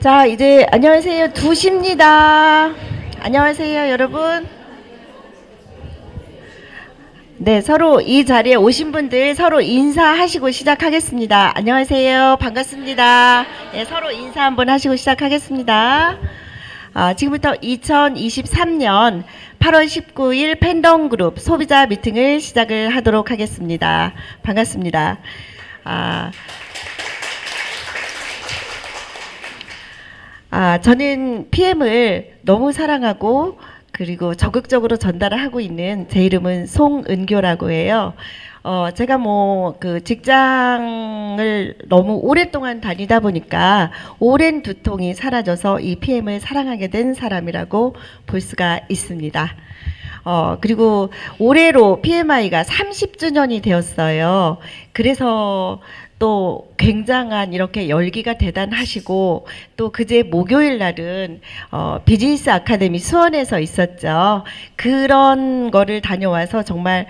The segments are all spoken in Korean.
자, 이제 안녕하세요. 2시입니다. 안녕하세요, 여러분. 네, 서로 이 자리에 오신 분들 서로 인사하시고 시작하겠습니다. 안녕하세요. 반갑습니다. 네, 서로 인사 한번 하시고 시작하겠습니다. 지금부터 2023년 8월 19일 팬덤 그룹 소비자 미팅을 시작을 하도록 하겠습니다. 반갑습니다. 저는 PM을 너무 사랑하고 그리고 적극적으로 전달을 하고 있는, 제 이름은 송은교라고 해요. 제가 그 직장을 너무 오랫동안 다니다 보니까 오랜 두통이 사라져서 이 PM을 사랑하게 된 사람이라고 볼 수가 있습니다. 그리고 올해로 PMI가 30주년이 되었어요. 그래서 또 굉장한 이렇게 열기가 대단하시고, 또 그제 목요일 날은 비즈니스 아카데미 수원에서 있었죠. 그런 거를 다녀와서 정말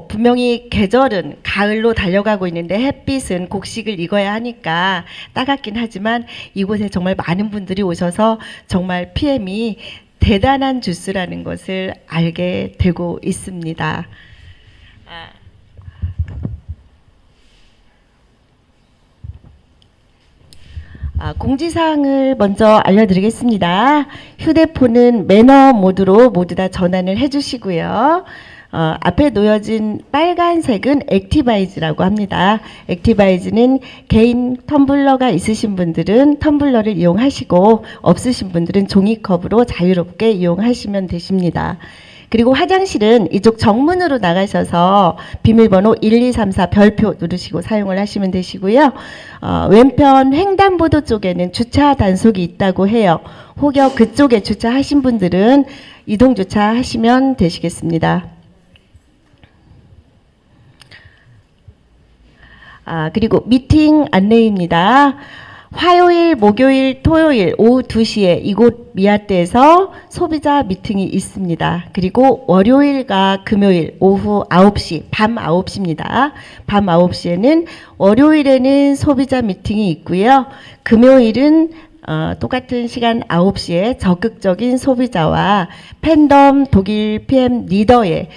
분명히 계절은 가을로 달려가고 있는데 햇빛은 곡식을 익어야 하니까 따갑긴 하지만 이곳에 정말 많은 분들이 오셔서 정말 PM이 대단한 주스라는 것을 알게 되고 있습니다. 공지사항을 먼저 알려드리겠습니다. 휴대폰은 매너 모드로 모두 다 전환을 해주시고요. 앞에 놓여진 빨간색은 액티바이즈라고 합니다. 액티바이즈는 개인 텀블러가 있으신 분들은 텀블러를 이용하시고, 없으신 분들은 종이컵으로 자유롭게 이용하시면 되십니다. 그리고 화장실은 이쪽 정문으로 나가셔서 비밀번호 1234 별표 누르시고 사용을 하시면 되시고요. 왼편 횡단보도 쪽에는 주차 단속이 있다고 해요. 혹여 그쪽에 주차하신 분들은 이동 주차하시면 되시겠습니다. 그리고 미팅 안내입니다. 화요일, 목요일, 토요일 오후 2시에 이곳 미아떼에서 소비자 미팅이 있습니다. 그리고 월요일과 금요일 오후 9시, 밤 9시입니다. 밤 9시에는 월요일에는 소비자 미팅이 있고요. 금요일은 똑같은 시간 9시에 적극적인 소비자와 팬덤 독일 PM 리더의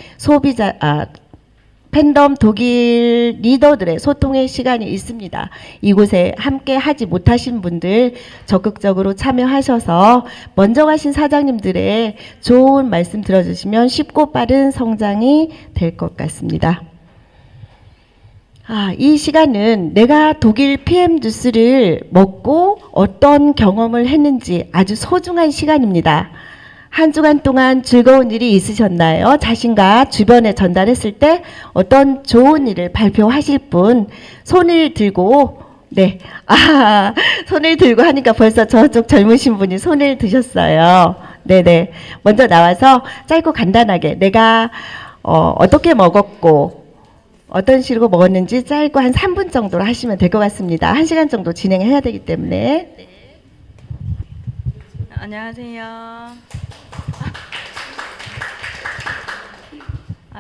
팬덤 독일 리더들의 소통의 시간이 있습니다. 이곳에 함께 하지 못하신 분들 적극적으로 참여하셔서 먼저 가신 사장님들의 좋은 말씀 들어주시면 쉽고 빠른 성장이 될 것 같습니다. 이 시간은 내가 독일 PM 주스를 먹고 어떤 경험을 했는지 아주 소중한 시간입니다. 한 주간 동안 즐거운 일이 있으셨나요? 자신과 주변에 전달했을 때 어떤 좋은 일을 발표하실 분 손을 들고, 네, 손을 들고 하니까 벌써 저쪽 젊으신 분이 손을 드셨어요. 네네. 먼저 나와서 짧고 간단하게 내가 어떻게 먹었고 어떤 식으로 먹었는지 짧고 한 3분 정도로 하시면 될 것 같습니다. 1시간 정도 진행해야 되기 때문에. 네. 안녕하세요.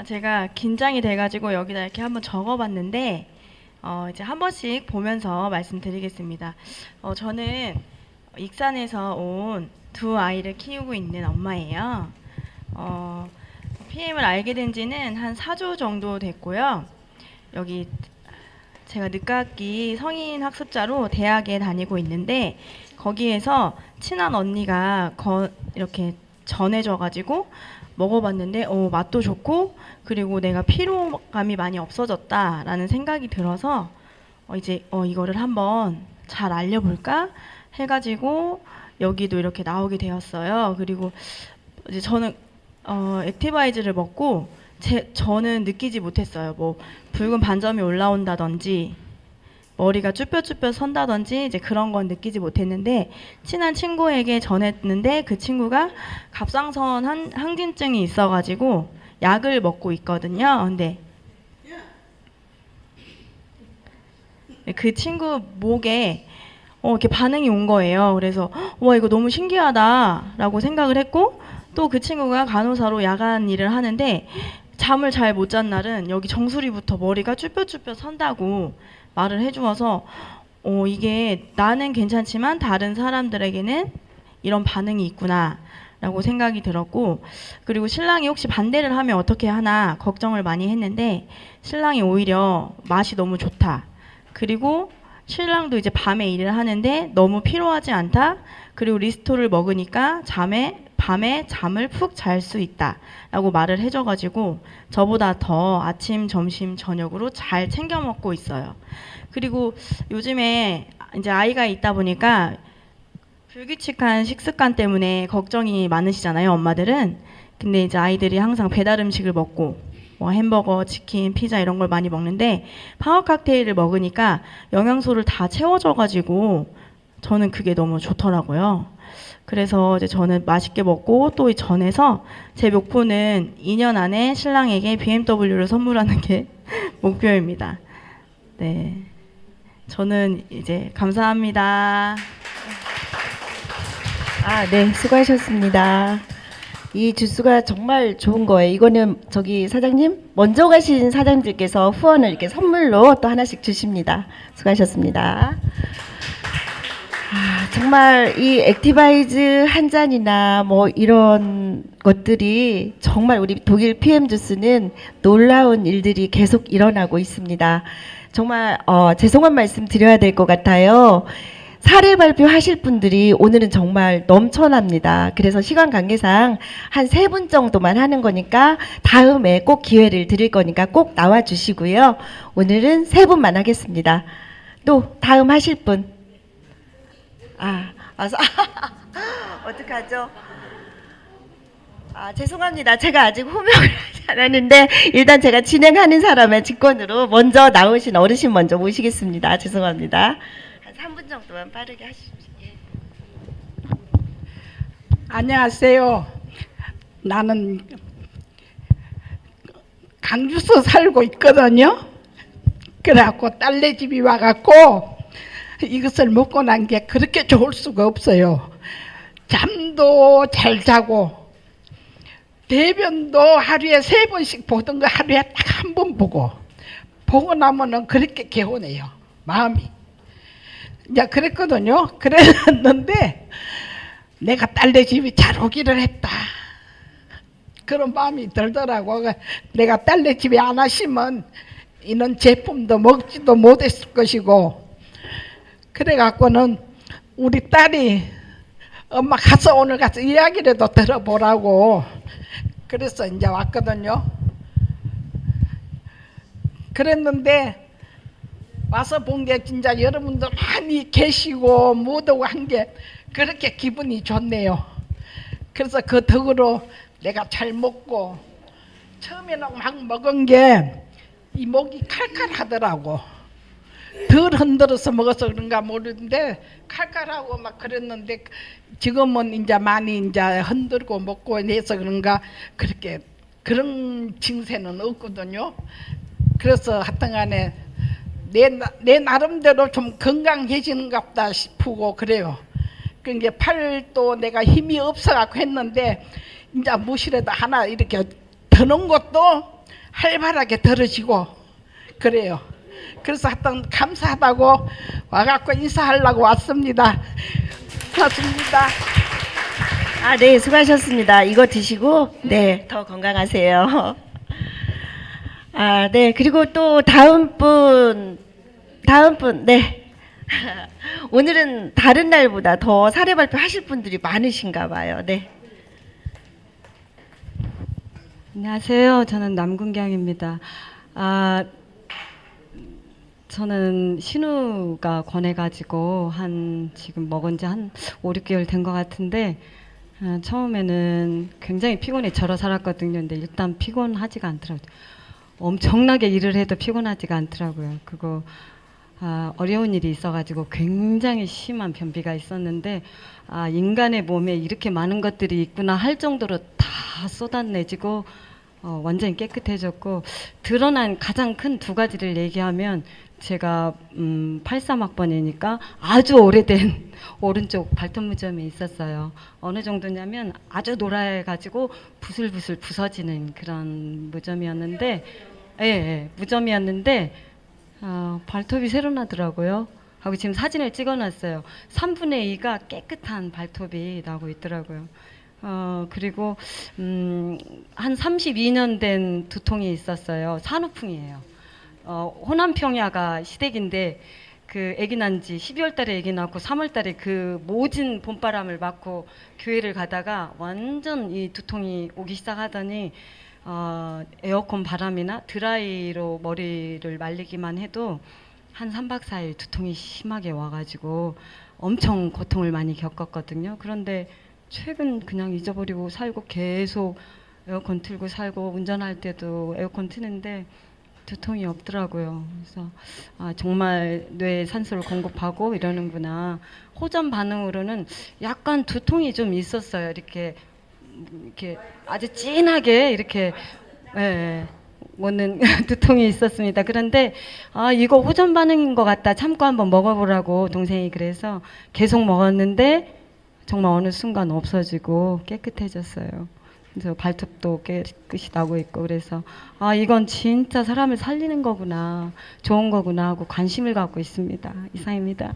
제가 긴장이 돼가지고 여기다 이렇게 한번 적어봤는데 이제 한 번씩 보면서 말씀드리겠습니다. 저는 익산에서 온 2아이를 키우고 있는 엄마예요. PM을 알게 된 지는 한 4주 정도 됐고요. 여기 제가 늦깎이 성인 학습자로 대학에 다니고 있는데, 거기에서 친한 언니가 이렇게 전해줘가지고 먹어봤는데 맛도 좋고, 그리고 내가 피로감이 많이 없어졌다라는 생각이 들어서 이제 이거를 한번 잘 알려볼까 해가지고 여기도 이렇게 나오게 되었어요. 그리고 이제 저는 액티바이즈를 먹고 저는 느끼지 못했어요. 붉은 반점이 올라온다든지 머리가 쭈뼛쭈뼛 선다든지 이제 그런 건 느끼지 못했는데, 친한 친구에게 전했는데 그 친구가 갑상선 항진증이 있어가지고 약을 먹고 있거든요. 근데 그 친구 목에 이렇게 반응이 온 거예요. 그래서 와, 이거 너무 신기하다라고 생각을 했고, 또 그 친구가 간호사로 야간 일을 하는데 잠을 잘 못 잔 날은 여기 정수리부터 머리가 쭈뼛쭈뼛 선다고 말을 해주어서 이게 나는 괜찮지만 다른 사람들에게는 이런 반응이 있구나 라고 생각이 들었고, 그리고 신랑이 혹시 반대를 하면 어떻게 하나 걱정을 많이 했는데 신랑이 오히려 맛이 너무 좋다, 그리고 신랑도 이제 밤에 일을 하는데 너무 피로하지 않다, 그리고 리스토를 먹으니까 밤에 잠을 푹 잘 수 있다 라고 말을 해줘가지고 저보다 더 아침, 점심, 저녁으로 잘 챙겨 먹고 있어요. 그리고 요즘에 이제 아이가 있다 보니까 불규칙한 식습관 때문에 걱정이 많으시잖아요, 엄마들은. 근데 이제 아이들이 항상 배달 음식을 먹고 뭐 햄버거, 치킨, 피자 이런 걸 많이 먹는데 파워 칵테일을 먹으니까 영양소를 다 채워져가지고 저는 그게 너무 좋더라고요. 그래서 이제 저는 맛있게 먹고 또 전해서 제 목표는 2년 안에 신랑에게 BMW를 선물하는 게 목표입니다. 네. 저는 이제 감사합니다. 네, 수고하셨습니다. 이 주스가 정말 좋은 거예요. 이거는 저기 사장님, 먼저 가신 사장님들께서 후원을 이렇게 선물로 또 하나씩 주십니다. 수고하셨습니다. 정말 이 액티바이즈 한 잔이나 뭐 이런 것들이 정말 우리 독일 PM 주스는 놀라운 일들이 계속 일어나고 있습니다. 정말 죄송한 말씀 드려야 될 것 같아요. 사례 발표하실 분들이 오늘은 정말 넘쳐납니다. 그래서 시간 관계상 한 3분 정도만 하는 거니까 다음에 꼭 기회를 드릴 거니까 꼭 나와 주시고요. 오늘은 3분만 하겠습니다. 또 다음 하실 분. 어떡하죠? 죄송합니다. 제가 아직 호명을 하지 않았는데 일단 제가 진행하는 사람의 직권으로 먼저 나오신 어르신 먼저 모시겠습니다. 죄송합니다. 한 3분 정도만 빠르게 하십시오. 예. 안녕하세요. 나는 강주서 살고 있거든요. 그래갖고 딸네 집이 와갖고 이것을 먹고 난 게 그렇게 좋을 수가 없어요. 잠도 잘 자고 대변도 하루에 3번씩 보던 거 하루에 딱 한 번 보고 나면은 그렇게 개운해요, 마음이. 이제 그랬거든요. 그랬는데 내가 딸네 집이 잘 오기를 했다, 그런 마음이 들더라고. 내가 딸네 집에 안 하시면 이런 제품도 먹지도 못했을 것이고, 그래갖고는 우리 딸이 엄마 가서 오늘 가서 이야기라도 들어보라고 그래서 이제 왔거든요. 그랬는데 와서 본 게 진짜 여러분들 많이 계시고 못오고 한 게 그렇게 기분이 좋네요. 그래서 그 덕으로 내가 잘 먹고, 처음에는 막 먹은 게 이 목이 칼칼하더라고. 덜 흔들어서 먹어서 그런가 모르는데 칼칼하고 막 그랬는데 지금은 이제 많이 이제 흔들고 먹고 해서 그런가 그렇게 그런 증세는 없거든요. 그래서 하여튼간에 내 나름대로 좀 건강해지는가 보다 싶고 그래요. 그러니까 팔도 내가 힘이 없어갖고 했는데 이제 무엇이라도 하나 이렇게 드는 것도 활발하게 들어지고 그래요. 그래서 하여튼 감사하다고 와갖고 인사하려고 왔습니다. 고맙습니다. 네, 수고하셨습니다. 이거 드시고 네, 더 건강하세요. 네, 그리고 또 다음 분, 네. 오늘은 다른 날보다 더 사례 발표하실 분들이 많으신가 봐요. 네. 안녕하세요. 저는 남군경입니다. 저는 신우가 권해가지고 지금 먹은 지 한 5, 6개월 된 것 같은데, 처음에는 굉장히 피곤해 절어 살았거든요. 근데 일단 피곤하지가 않더라고요. 엄청나게 일을 해도 피곤하지가 않더라고요. 그거 어려운 일이 있어가지고 굉장히 심한 변비가 있었는데, 인간의 몸에 이렇게 많은 것들이 있구나 할 정도로 다 쏟아내지고 완전히 깨끗해졌고, 드러난 가장 큰 2가지를 얘기하면, 제가 83학번이니까 아주 오래된 오른쪽 발톱 무좀이 있었어요. 어느 정도냐면 아주 노랗게가지고 부슬부슬 부서지는 그런 무좀이었는데, 무좀이었는데 발톱이 새로 나더라고요. 하고 지금 사진을 찍어놨어요. 3분의 2가 깨끗한 발톱이 나고 있더라고요. 그리고 한 32년 된 두통이 있었어요. 산후풍이에요. 호남평야가 시댁인데 그 아기 난 지 12월 달에 아기 낳고 3월 달에 그 모진 봄바람을 맞고 교회를 가다가 완전 이 두통이 오기 시작하더니 에어컨 바람이나 드라이로 머리를 말리기만 해도 한 3박 4일 두통이 심하게 와가지고 엄청 고통을 많이 겪었거든요. 그런데 최근 그냥 잊어버리고 살고 계속 에어컨 틀고 살고 운전할 때도 에어컨 트는데 두통이 없더라고요. 그래서 정말 뇌에 산소를 공급하고 이러는구나. 호전 반응으로는 약간 두통이 좀 있었어요. 이렇게 아주 진하게 이렇게 오는 두통이 있었습니다. 그런데 이거 호전 반응인 것 같다. 참고 한번 먹어보라고 동생이 그래서 계속 먹었는데 정말 어느 순간 없어지고 깨끗해졌어요. 그래서 발톱도 깨끗이 나고 있고 그래서 이건 진짜 사람을 살리는 거구나, 좋은 거구나 하고 관심을 갖고 있습니다. 이상입니다.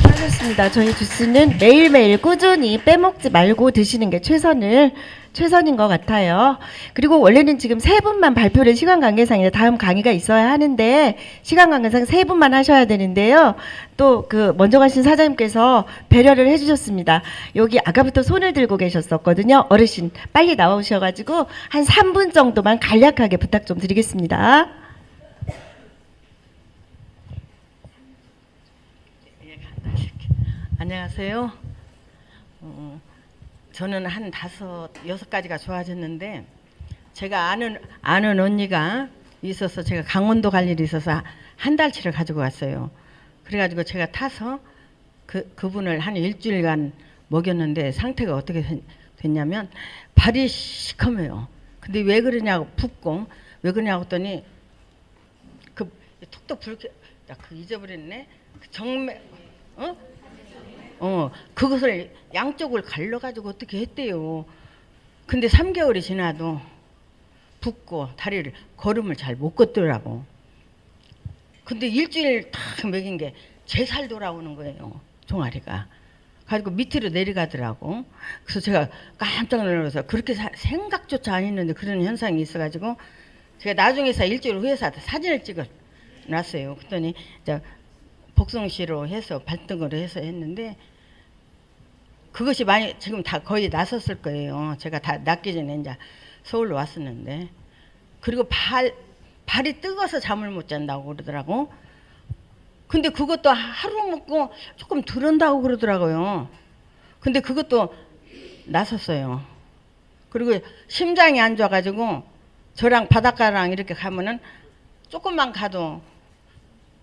하셨습니다. 저희 주스는 매일매일 꾸준히 빼먹지 말고 드시는 게 최선인 것 같아요. 그리고 원래는 지금 세 분만 발표를 시간 관계상에 다음 강의가 있어야 하는데 시간 관계상 세 분만 하셔야 되는데요. 또 그 먼저 가신 사장님께서 배려를 해주셨습니다. 여기 아까부터 손을 들고 계셨었거든요. 어르신 빨리 나오셔가지고 한 3분 정도만 간략하게 부탁 좀 드리겠습니다. 안녕하세요. 저는 한 6가지가 좋아졌는데 제가 아는 언니가 있어서 제가 강원도 갈 일이 있어서 한 달치를 가지고 왔어요. 그래가지고 제가 타서 그분을 한 일주일간 먹였는데 상태가 어떻게 됐냐면 발이 시커매요. 근데 왜 그러냐고 붓고 왜 그러냐고 했더니 그 톡톡 불게 그 잊어버렸네. 그 정맥 그것을 양쪽을 갈라가지고 어떻게 했대요. 근데 3개월이 지나도 붓고 다리를 걸음을 잘 못 걷더라고. 근데 일주일 딱 먹인 게 제 살 돌아오는 거예요. 종아리가. 가지고 밑으로 내려가더라고. 그래서 제가 깜짝 놀라서 그렇게 생각조차 안 했는데 그런 현상이 있어가지고 제가 나중에서 일주일 후에서 사진을 찍어 놨어요. 그랬더니 복숭시로 해서 발등으로 해서 했는데 그것이 많이 지금 다 거의 나섰을 거예요. 제가 다 낫기 전에 이제 서울로 왔었는데 그리고 발이 뜨거워서 잠을 못 잔다고 그러더라고. 근데 그것도 하루 먹고 조금 덜한다고 그러더라고요. 근데 그것도 나섰어요. 그리고 심장이 안 좋아가지고 저랑 바닷가랑 이렇게 가면은 조금만 가도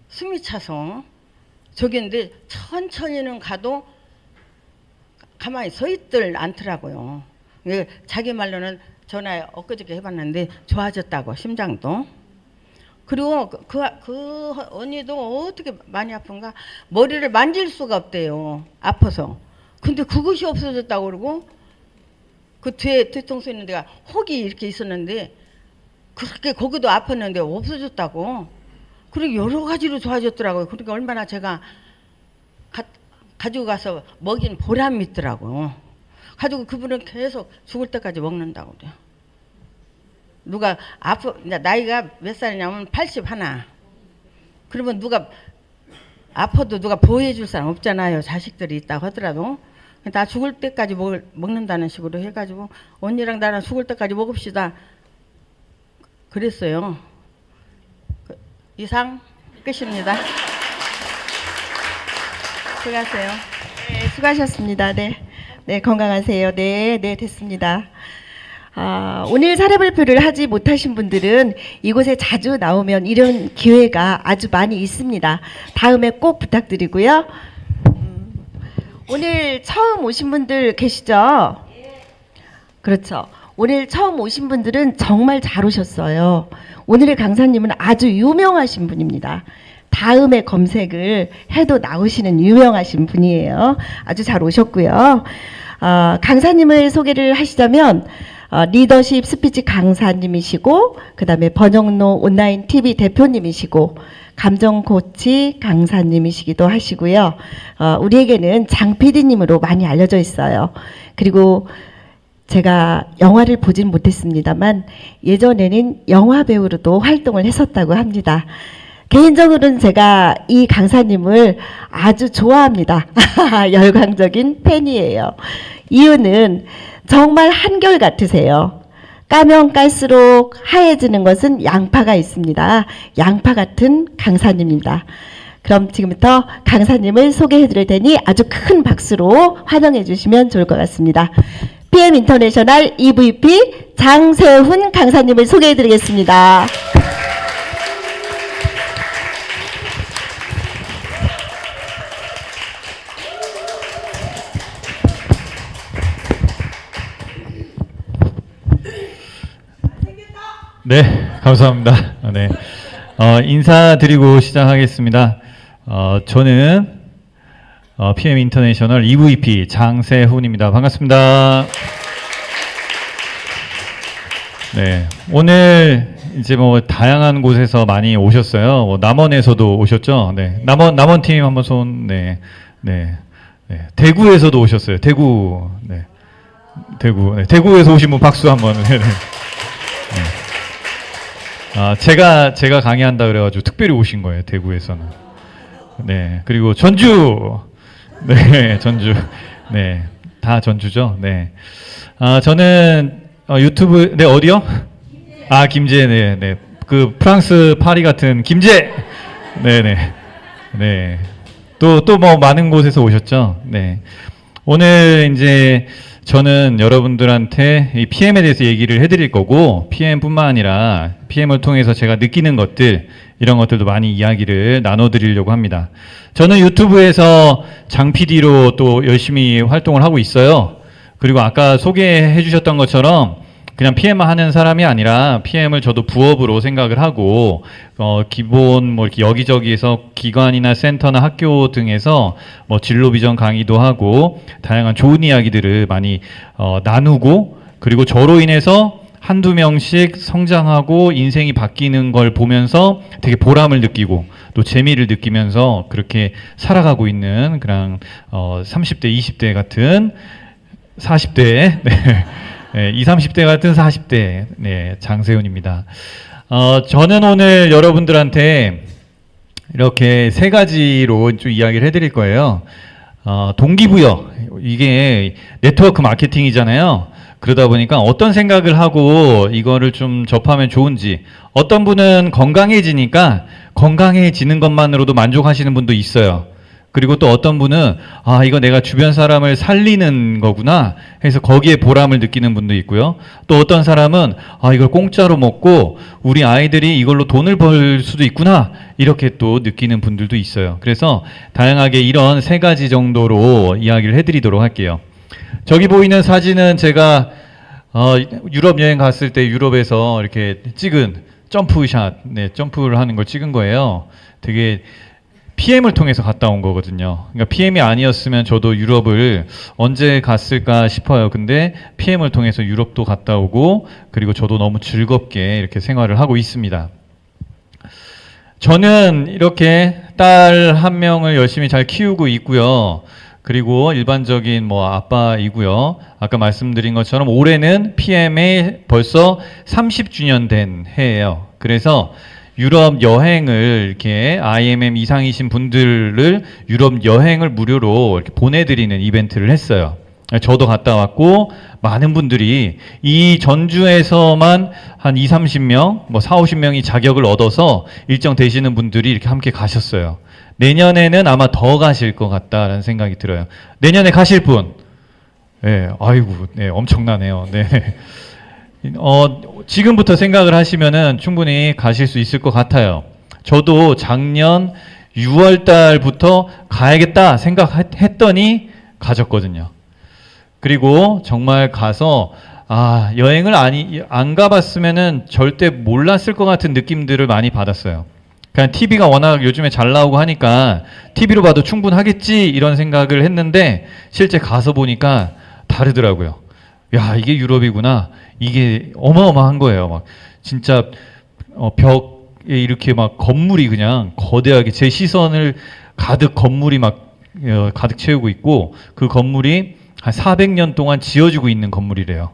숨이 차서 저기인데 천천히는 가도 가만히 서 있들 않더라고요. 자기 말로는 전화에 엊그저께 해봤는데 좋아졌다고 심장도. 그리고 그 언니도 어떻게 많이 아픈가 머리를 만질 수가 없대요. 아파서. 근데 그것이 없어졌다고 그러고 그 뒤통수 있는 데가 혹이 이렇게 있었는데 그렇게 거기도 아팠는데 없어졌다고. 그리고 여러 가지로 좋아졌더라고요. 그러니까 얼마나 제가 가지고 가서 먹인 보람이 있더라고요. 가지고 그분은 계속 죽을 때까지 먹는다고 그래요. 누가 나이가 몇 살이냐면 81. 그러면 누가 아파도 누가 보호해줄 사람 없잖아요. 자식들이 있다고 하더라도. 나 죽을 때까지 먹는다는 식으로 해가지고 언니랑 나랑 죽을 때까지 먹읍시다. 그랬어요. 이상 끝입니다. 수고하세요. 네, 수고하셨습니다. 네, 건강하세요. 네, 됐습니다. 오늘 사례 발표를 하지 못하신 분들은 이곳에 자주 나오면 이런 기회가 아주 많이 있습니다. 다음에 꼭 부탁드리고요. 오늘 처음 오신 분들 계시죠? 그렇죠. 오늘 처음 오신 분들은 정말 잘 오셨어요. 오늘의 강사님은 아주 유명하신 분입니다. 다음에 검색을 해도 나오시는 유명하신 분이에요. 아주 잘 오셨고요. 강사님을 소개를 하시자면 리더십 스피치 강사님이시고 그 다음에 번영로 온라인 TV 대표님이시고 감정 코치 강사님이시기도 하시고요. 우리에게는 장 PD님으로 많이 알려져 있어요. 그리고 제가 영화를 보진 못했습니다만 예전에는 영화 배우로도 활동을 했었다고 합니다. 개인적으로는 제가 이 강사님을 아주 좋아합니다. 열광적인 팬이에요. 이유는 정말 한결 같으세요. 까면 깔수록 하얘지는 것은 양파가 있습니다. 양파 같은 강사님입니다. 그럼 지금부터 강사님을 소개해 드릴 테니 아주 큰 박수로 환영해 주시면 좋을 것 같습니다. PM 인터내셔널 EVP 장세훈 강사님을 소개해 드리겠습니다. 네, 감사합니다. 네, 인사드리고 시작하겠습니다. 저는 PM 인터내셔널 EVP 장세훈입니다. 반갑습니다. 네, 오늘 이제 뭐 다양한 곳에서 많이 오셨어요. 뭐 남원에서도 오셨죠? 네, 남원 팀 한번 손. 네, 네, 네. 대구에서도 오셨어요. 대구, 네, 대구, 네. 대구에서 오신 분 박수 한번. 네, 네. 제가 강의한다 그래가지고 특별히 오신 거예요, 대구에서는. 네, 그리고 전주, 네, 전주, 네, 다 전주죠, 네. 저는 유튜브, 네, 어디요? 김제, 네, 네, 그 프랑스 파리 같은 김제, 네, 네, 네. 또 뭐 많은 곳에서 오셨죠, 네. 오늘 이제 저는 여러분들한테 이 PM에 대해서 얘기를 해드릴 거고, PM뿐만 아니라 PM을 통해서 제가 느끼는 것들, 이런 것들도 많이 이야기를 나눠드리려고 합니다. 저는 유튜브에서 장 PD로 또 열심히 활동을 하고 있어요. 그리고 아까 소개해 주셨던 것처럼 그냥 PM만 하는 사람이 아니라 PM을 저도 부업으로 생각을 하고 기본 뭐 이렇게 여기저기에서 기관이나 센터나 학교 등에서 뭐 진로 비전 강의도 하고 다양한 좋은 이야기들을 많이 나누고, 그리고 저로 인해서 한두 명씩 성장하고 인생이 바뀌는 걸 보면서 되게 보람을 느끼고 또 재미를 느끼면서 그렇게 살아가고 있는 그런 30대, 20대 같은 40대 네, 20, 30대 같은 40대 네, 장세훈입니다. 저는 오늘 여러분들한테 이렇게 세 가지로 좀 이야기를 해드릴 거예요. 동기부여, 이게 네트워크 마케팅이잖아요. 그러다 보니까 어떤 생각을 하고 이거를 좀 접하면 좋은지, 어떤 분은 건강해지니까 건강해지는 것만으로도 만족하시는 분도 있어요. 그리고 또 어떤 분은 이거 내가 주변 사람을 살리는 거구나 해서 거기에 보람을 느끼는 분도 있고요. 또 어떤 사람은 이걸 공짜로 먹고 우리 아이들이 이걸로 돈을 벌 수도 있구나 이렇게 또 느끼는 분들도 있어요. 그래서 다양하게 이런 세 가지 정도로 이야기를 해드리도록 할게요. 저기 보이는 사진은 제가 유럽 여행 갔을 때 유럽에서 이렇게 찍은 점프샷, 네, 점프를 하는 걸 찍은 거예요. 되게 PM을 통해서 갔다 온 거거든요. 그러니까 PM이 아니었으면 저도 유럽을 언제 갔을까 싶어요. 근데 PM을 통해서 유럽도 갔다 오고, 그리고 저도 너무 즐겁게 이렇게 생활을 하고 있습니다. 저는 이렇게 딸 한 명을 열심히 잘 키우고 있고요. 그리고 일반적인 뭐 아빠이고요. 아까 말씀드린 것처럼 올해는 PM에 벌써 30주년 된 해예요. 그래서 유럽 여행을 이렇게 IMM 이상이신 분들을 유럽 여행을 무료로 이렇게 보내드리는 이벤트를 했어요. 저도 갔다 왔고, 많은 분들이 이 전주에서만 한 20, 30명, 뭐 40, 50명이 자격을 얻어서 일정 되시는 분들이 이렇게 함께 가셨어요. 내년에는 아마 더 가실 것 같다라는 생각이 들어요. 내년에 가실 분? 네, 아이고, 네, 엄청나네요. 네. 지금부터 생각을 하시면은 충분히 가실 수 있을 것 같아요. 저도 작년 6월 달부터 가야겠다 생각했더니 가졌거든요. 그리고 정말 가서 여행을 안 가봤으면은 절대 몰랐을 것 같은 느낌들을 많이 받았어요. 그냥 TV가 워낙 요즘에 잘 나오고 하니까 TV로 봐도 충분하겠지 이런 생각을 했는데 실제 가서 보니까 다르더라고요. 야, 이게 유럽이구나. 이게 어마어마한 거예요. 막 진짜 이렇게 막 건물이 그냥 거대하게 제 시선을 가득 건물이 막 가득 채우고 있고 그 건물이 한 400년 동안 지어지고 있는 건물이래요.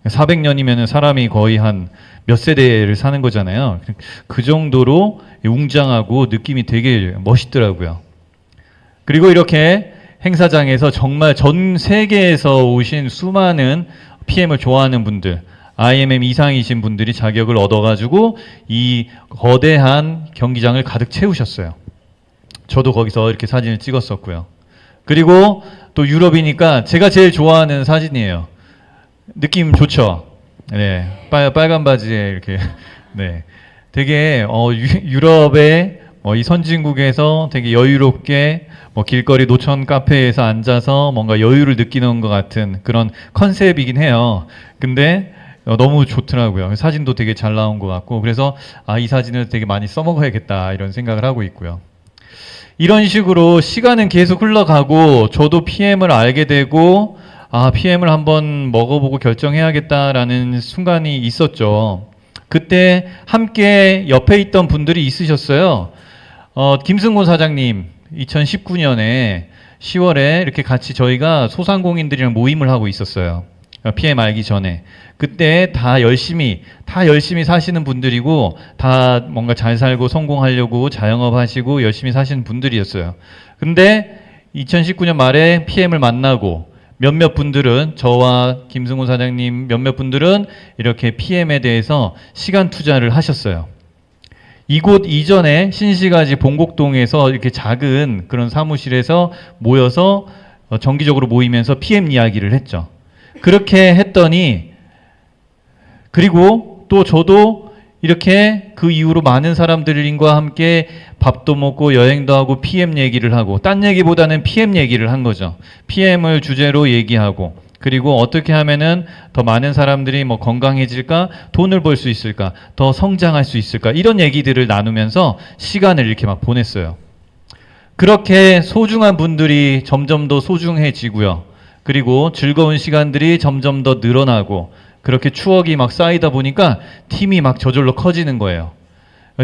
400년이면은 사람이 거의 한 몇 세대를 사는 거잖아요. 그 정도로 웅장하고 느낌이 되게 멋있더라고요. 그리고 이렇게 행사장에서 정말 전 세계에서 오신 수많은 PM을 좋아하는 분들, IMM 이상이신 분들이 자격을 얻어가지고 이 거대한 경기장을 가득 채우셨어요. 저도 거기서 이렇게 사진을 찍었었고요. 그리고 또 유럽이니까 제가 제일 좋아하는 사진이에요. 느낌 좋죠? 네, 빨간 바지에 이렇게 네, 되게 유럽의 이 선진국에서 되게 여유롭게 길거리 노천 카페에서 앉아서 뭔가 여유를 느끼는 것 같은 그런 컨셉이긴 해요. 근데 너무 좋더라고요. 사진도 되게 잘 나온 것 같고 그래서 이 사진을 되게 많이 써먹어야겠다 이런 생각을 하고 있고요. 이런 식으로 시간은 계속 흘러가고 저도 PM을 알게 되고 PM을 한번 먹어보고 결정해야겠다라는 순간이 있었죠. 그때 함께 옆에 있던 분들이 있으셨어요. 김승곤 사장님 2019년에 10월에 이렇게 같이 저희가 소상공인들이랑 모임을 하고 있었어요. PM 알기 전에. 그때 다 열심히 사시는 분들이고 다 뭔가 잘 살고 성공하려고 자영업 하시고 열심히 사시는 분들이었어요. 근데 2019년 말에 PM을 만나고 몇몇 분들은 저와 김승훈 사장님 몇몇 분들은 이렇게 PM에 대해서 시간 투자를 하셨어요. 이곳 이전에 신시가지 봉곡동에서 이렇게 작은 그런 사무실에서 모여서 정기적으로 모이면서 PM 이야기를 했죠. 그렇게 했더니 그리고 또 저도 이렇게 그 이후로 많은 사람들과 함께 밥도 먹고 여행도 하고 PM 얘기를 하고 딴 얘기보다는 PM 얘기를 한 거죠. PM을 주제로 얘기하고 그리고 어떻게 하면은 더 많은 사람들이 건강해질까, 돈을 벌 수 있을까, 더 성장할 수 있을까 이런 얘기들을 나누면서 시간을 이렇게 막 보냈어요. 그렇게 소중한 분들이 점점 더 소중해지고요. 그리고 즐거운 시간들이 점점 더 늘어나고 그렇게 추억이 막 쌓이다 보니까 팀이 막 저절로 커지는 거예요.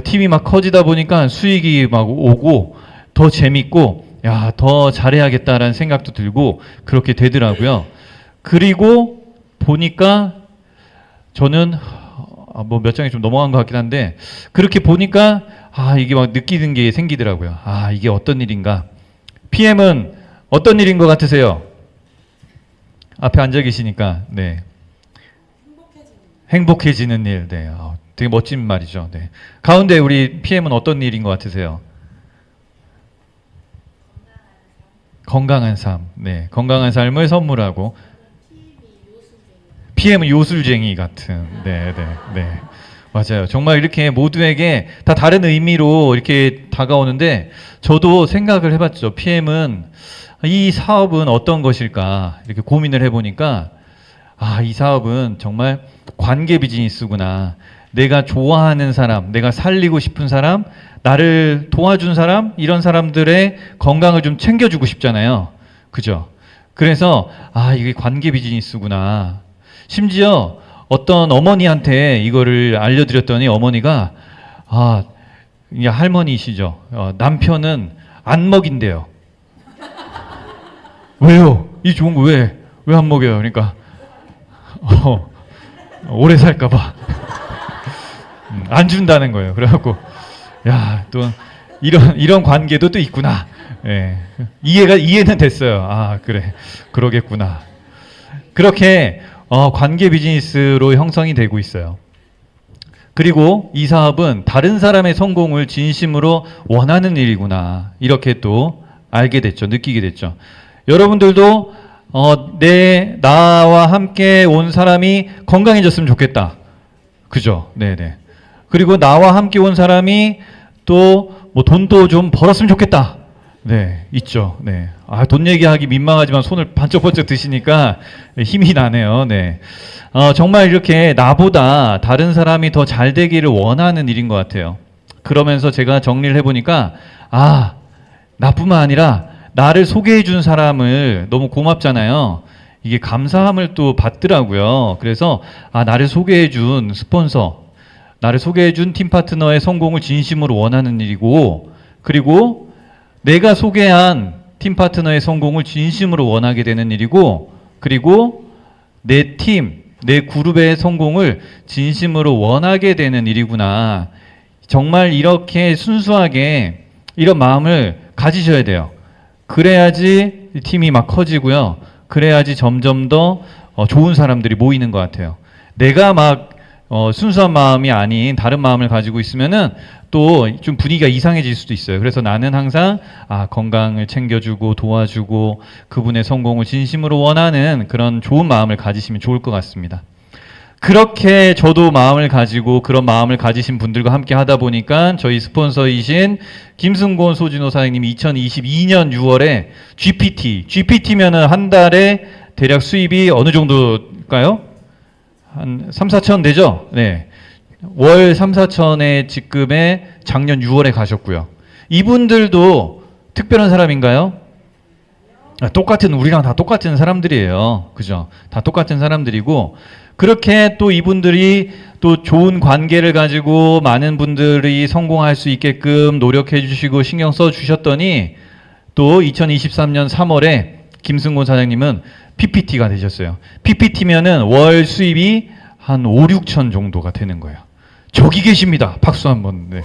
팀이 막 커지다 보니까 수익이 막 오고 더 재밌고 더 잘해야겠다라는 생각도 들고 그렇게 되더라고요. 그리고 보니까 저는 몇 장이 좀 넘어간 것 같긴 한데 그렇게 보니까 이게 막 느끼는 게 생기더라고요. 이게 어떤 일인가? PM은 어떤 일인 것 같으세요? 앞에 앉아 계시니까 네. 행복해지는 일. 네. 되게 멋진 말이죠. 네. 가운데 우리 PM은 어떤 일인 것 같으세요? 건강한 삶. 네. 건강한 삶을 선물하고 PM은 요술쟁이 같은. 네, 네, 네. 맞아요. 정말 이렇게 모두에게 다 다른 의미로 이렇게 다가오는데 저도 생각을 해봤죠. PM은 이 사업은 어떤 것일까 이렇게 고민을 해보니까 이 사업은 정말 관계 비즈니스구나. 내가 좋아하는 사람, 내가 살리고 싶은 사람, 나를 도와준 사람, 이런 사람들의 건강을 좀 챙겨주고 싶잖아요. 그죠? 그래서 이게 관계 비즈니스구나. 심지어 어떤 어머니한테 이거를 알려드렸더니 어머니가 이게 할머니시죠. 남편은 안 먹인대요. 왜요? 이 좋은 거 왜 안 먹여요? 그러니까 오래 살까봐 안 준다는 거예요. 그래갖고 또 이런 관계도 또 있구나. 예. 이해는 됐어요. 그래 그러겠구나. 그렇게 관계 비즈니스로 형성이 되고 있어요. 그리고 이 사업은 다른 사람의 성공을 진심으로 원하는 일이구나. 이렇게 또 알게 됐죠. 느끼게 됐죠. 여러분들도 나와 함께 온 사람이 건강해졌으면 좋겠다. 그죠? 네네. 그리고 나와 함께 온 사람이 또 돈도 좀 벌었으면 좋겠다. 네, 있죠. 네. 돈 얘기하기 민망하지만 손을 번쩍번쩍 드시니까 힘이 나네요. 네. 정말 이렇게 나보다 다른 사람이 더 잘 되기를 원하는 일인 것 같아요. 그러면서 제가 정리를 해보니까 나뿐만 아니라 나를 소개해 준 사람을 너무 고맙잖아요. 이게 감사함을 또 받더라고요. 그래서 나를 소개해 준 스폰서, 나를 소개해준 팀 파트너의 성공을 진심으로 원하는 일이고, 그리고 내가 소개한 팀 파트너의 성공을 진심으로 원하게 되는 일이고, 그리고 내 팀, 내 그룹의 성공을 진심으로 원하게 되는 일이구나. 정말 이렇게 순수하게 이런 마음을 가지셔야 돼요. 그래야지 팀이 막 커지고요. 그래야지 점점 더 좋은 사람들이 모이는 것 같아요. 내가 막 순수한 마음이 아닌 다른 마음을 가지고 있으면은 또 좀 분위기가 이상해질 수도 있어요. 그래서 나는 항상 건강을 챙겨주고 도와주고 그분의 성공을 진심으로 원하는 그런 좋은 마음을 가지시면 좋을 것 같습니다. 그렇게 저도 마음을 가지고 그런 마음을 가지신 분들과 함께 하다 보니까 저희 스폰서이신 김승곤 소진호 사장님이 2022년 6월에 GPT면은 한 달에 대략 수입이 어느 정도일까요? 한 3, 4천 되죠? 네. 월 3, 4천의 직급에 작년 6월에 가셨고요. 이분들도 특별한 사람인가요? 우리랑 다 똑같은 사람들이에요. 그죠? 다 똑같은 사람들이고, 그렇게 또 이분들이 또 좋은 관계를 가지고 많은 분들이 성공할 수 있게끔 노력해 주시고 신경 써 주셨더니 또 2023년 3월에 김승곤 사장님은 PPT가 되셨어요. PPT면은 월 수입이 한 5, 6천 정도가 되는 거예요. 저기 계십니다. 박수 한번. 네.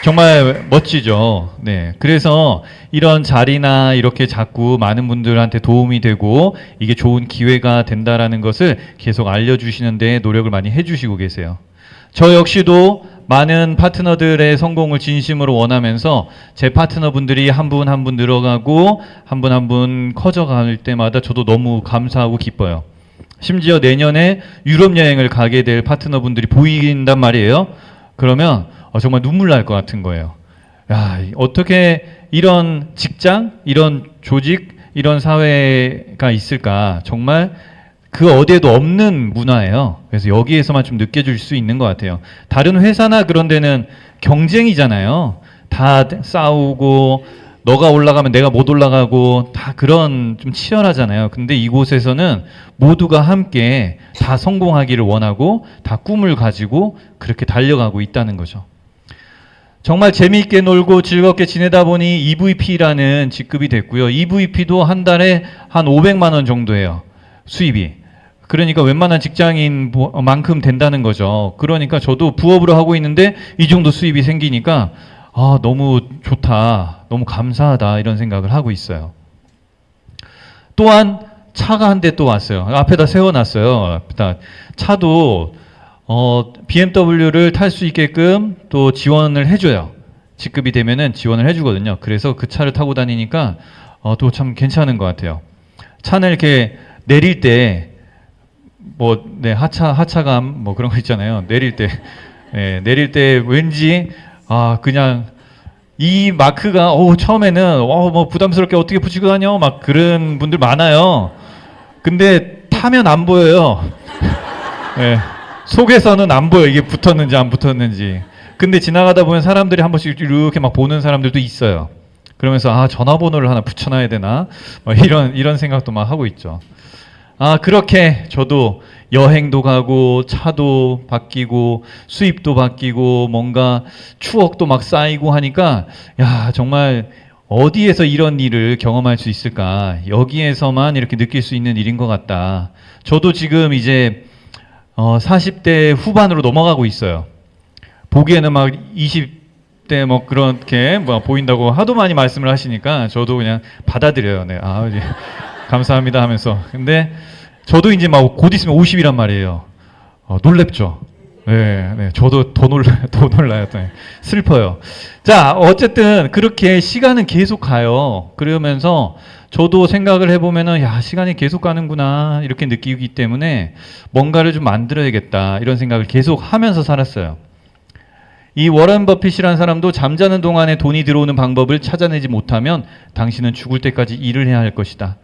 정말 멋지죠. 네. 그래서 이런 자리나 이렇게 자꾸 많은 분들한테 도움이 되고 이게 좋은 기회가 된다라는 것을 계속 알려주시는 데 노력을 많이 해주시고 계세요. 저 역시도 많은 파트너들의 성공을 진심으로 원하면서 제 파트너분들이 한 분 한 분 늘어가고 한 분 한 분 커져갈 때마다 저도 너무 감사하고 기뻐요. 심지어 내년에 유럽 여행을 가게 될 파트너분들이 보인단 말이에요. 그러면 정말 눈물 날 것 같은 거예요. 야, 어떻게 이런 직장, 이런 조직, 이런 사회가 있을까? 정말 그 어디에도 없는 문화예요. 그래서 여기에서만 좀 느껴질 수 있는 것 같아요. 다른 회사나 그런 데는 경쟁이잖아요. 다 싸우고 너가 올라가면 내가 못 올라가고 다 그런 좀 치열하잖아요. 근데 이곳에서는 모두가 함께 다 성공하기를 원하고 다 꿈을 가지고 그렇게 달려가고 있다는 거죠. 정말 재미있게 놀고 즐겁게 지내다 보니 EVP라는 직급이 됐고요. EVP도 한 달에 한 500만 원 정도예요. 수입이. 그러니까 웬만한 직장인만큼 된다는 거죠. 그러니까 저도 부업으로 하고 있는데 이 정도 수입이 생기니까 너무 좋다, 너무 감사하다 이런 생각을 하고 있어요. 또한 차가 한 대 또 왔어요. 앞에다 세워놨어요. 차도 BMW를 탈 수 있게끔 또 지원을 해줘요. 직급이 되면은 지원을 해주거든요. 그래서 그 차를 타고 다니니까 또 참 괜찮은 것 같아요. 차는 이렇게 내릴 때 하차감 그런 거 있잖아요. 내릴 때 왠지 그냥 이 마크가 처음에는 부담스럽게 어떻게 붙이고 다녀 막 그런 분들 많아요. 근데 타면 안 보여요. 네, 속에서는 안 보여 이게 붙었는지 안 붙었는지. 근데 지나가다 보면 사람들이 한 번씩 이렇게 막 보는 사람들도 있어요. 그러면서 전화번호를 하나 붙여놔야 되나 이런 생각도 막 하고 있죠. 그렇게 저도 여행도 가고 차도 바뀌고 수입도 바뀌고 뭔가 추억도 막 쌓이고 하니까 정말 어디에서 이런 일을 경험할 수 있을까? 여기에서만 이렇게 느낄 수 있는 일인 것 같다. 저도 지금 이제 40대 후반으로 넘어가고 있어요. 보기에는 막 20대 그렇게 보인다고 하도 많이 말씀을 하시니까 저도 그냥 받아들여요. 네. 이제 감사합니다 하면서. 근데 저도 이제 곧 있으면 50이란 말이에요. 놀랍죠? 네, 저도 더 놀라요. 네. 슬퍼요. 자, 어쨌든 그렇게 시간은 계속 가요. 그러면서 저도 생각을 해보면은 시간이 계속 가는구나 이렇게 느끼기 때문에 뭔가를 좀 만들어야겠다 이런 생각을 계속 하면서 살았어요. 이 워런 버핏이라는 사람도 잠자는 동안에 돈이 들어오는 방법을 찾아내지 못하면 당신은 죽을 때까지 일을 해야 할 것이다.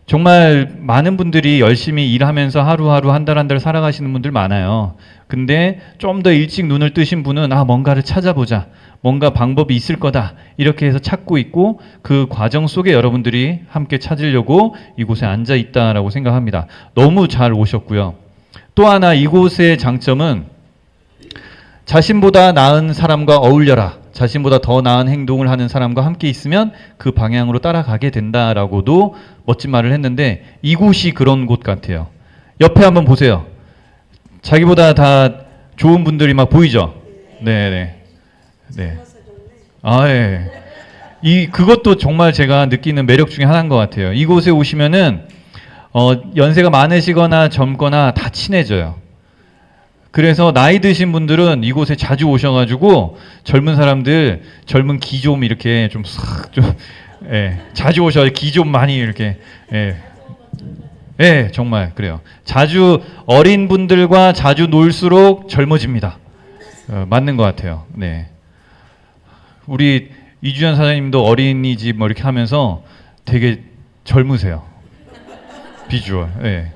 정말 많은 분들이 열심히 일하면서 하루하루 한 달 한 달 살아가시는 분들 많아요. 근데 좀 더 일찍 눈을 뜨신 분은 뭔가를 찾아보자. 뭔가 방법이 있을 거다. 이렇게 해서 찾고 있고 그 과정 속에 여러분들이 함께 찾으려고 이곳에 앉아 있다라고 생각합니다. 너무 잘 오셨고요. 또 하나 이곳의 장점은 자신보다 나은 사람과 어울려라. 자신보다 더 나은 행동을 하는 사람과 함께 있으면 그 방향으로 따라가게 된다라고도 멋진 말을 했는데 이곳이 그런 곳 같아요. 옆에 한번 보세요. 자기보다 다 좋은 분들이 막 보이죠? 네네. 네. 아, 예. 그것도 정말 제가 느끼는 매력 중에 하나인 것 같아요. 이곳에 오시면은, 연세가 많으시거나 젊거나 다 친해져요. 그래서 나이 드신 분들은 이곳에 자주 오셔가지고 젊은 사람들, 젊은 기 좀 이렇게 좀 싹 좀, 예, 자주 오셔서 기 좀 많이 이렇게, 예. 예, 정말 그래요. 자주 어린 분들과 자주 놀수록 젊어집니다. 맞는 것 같아요. 네. 우리 이주연 사장님도 어린이집 뭐 이렇게 하면서 되게 젊으세요. 비주얼. 네.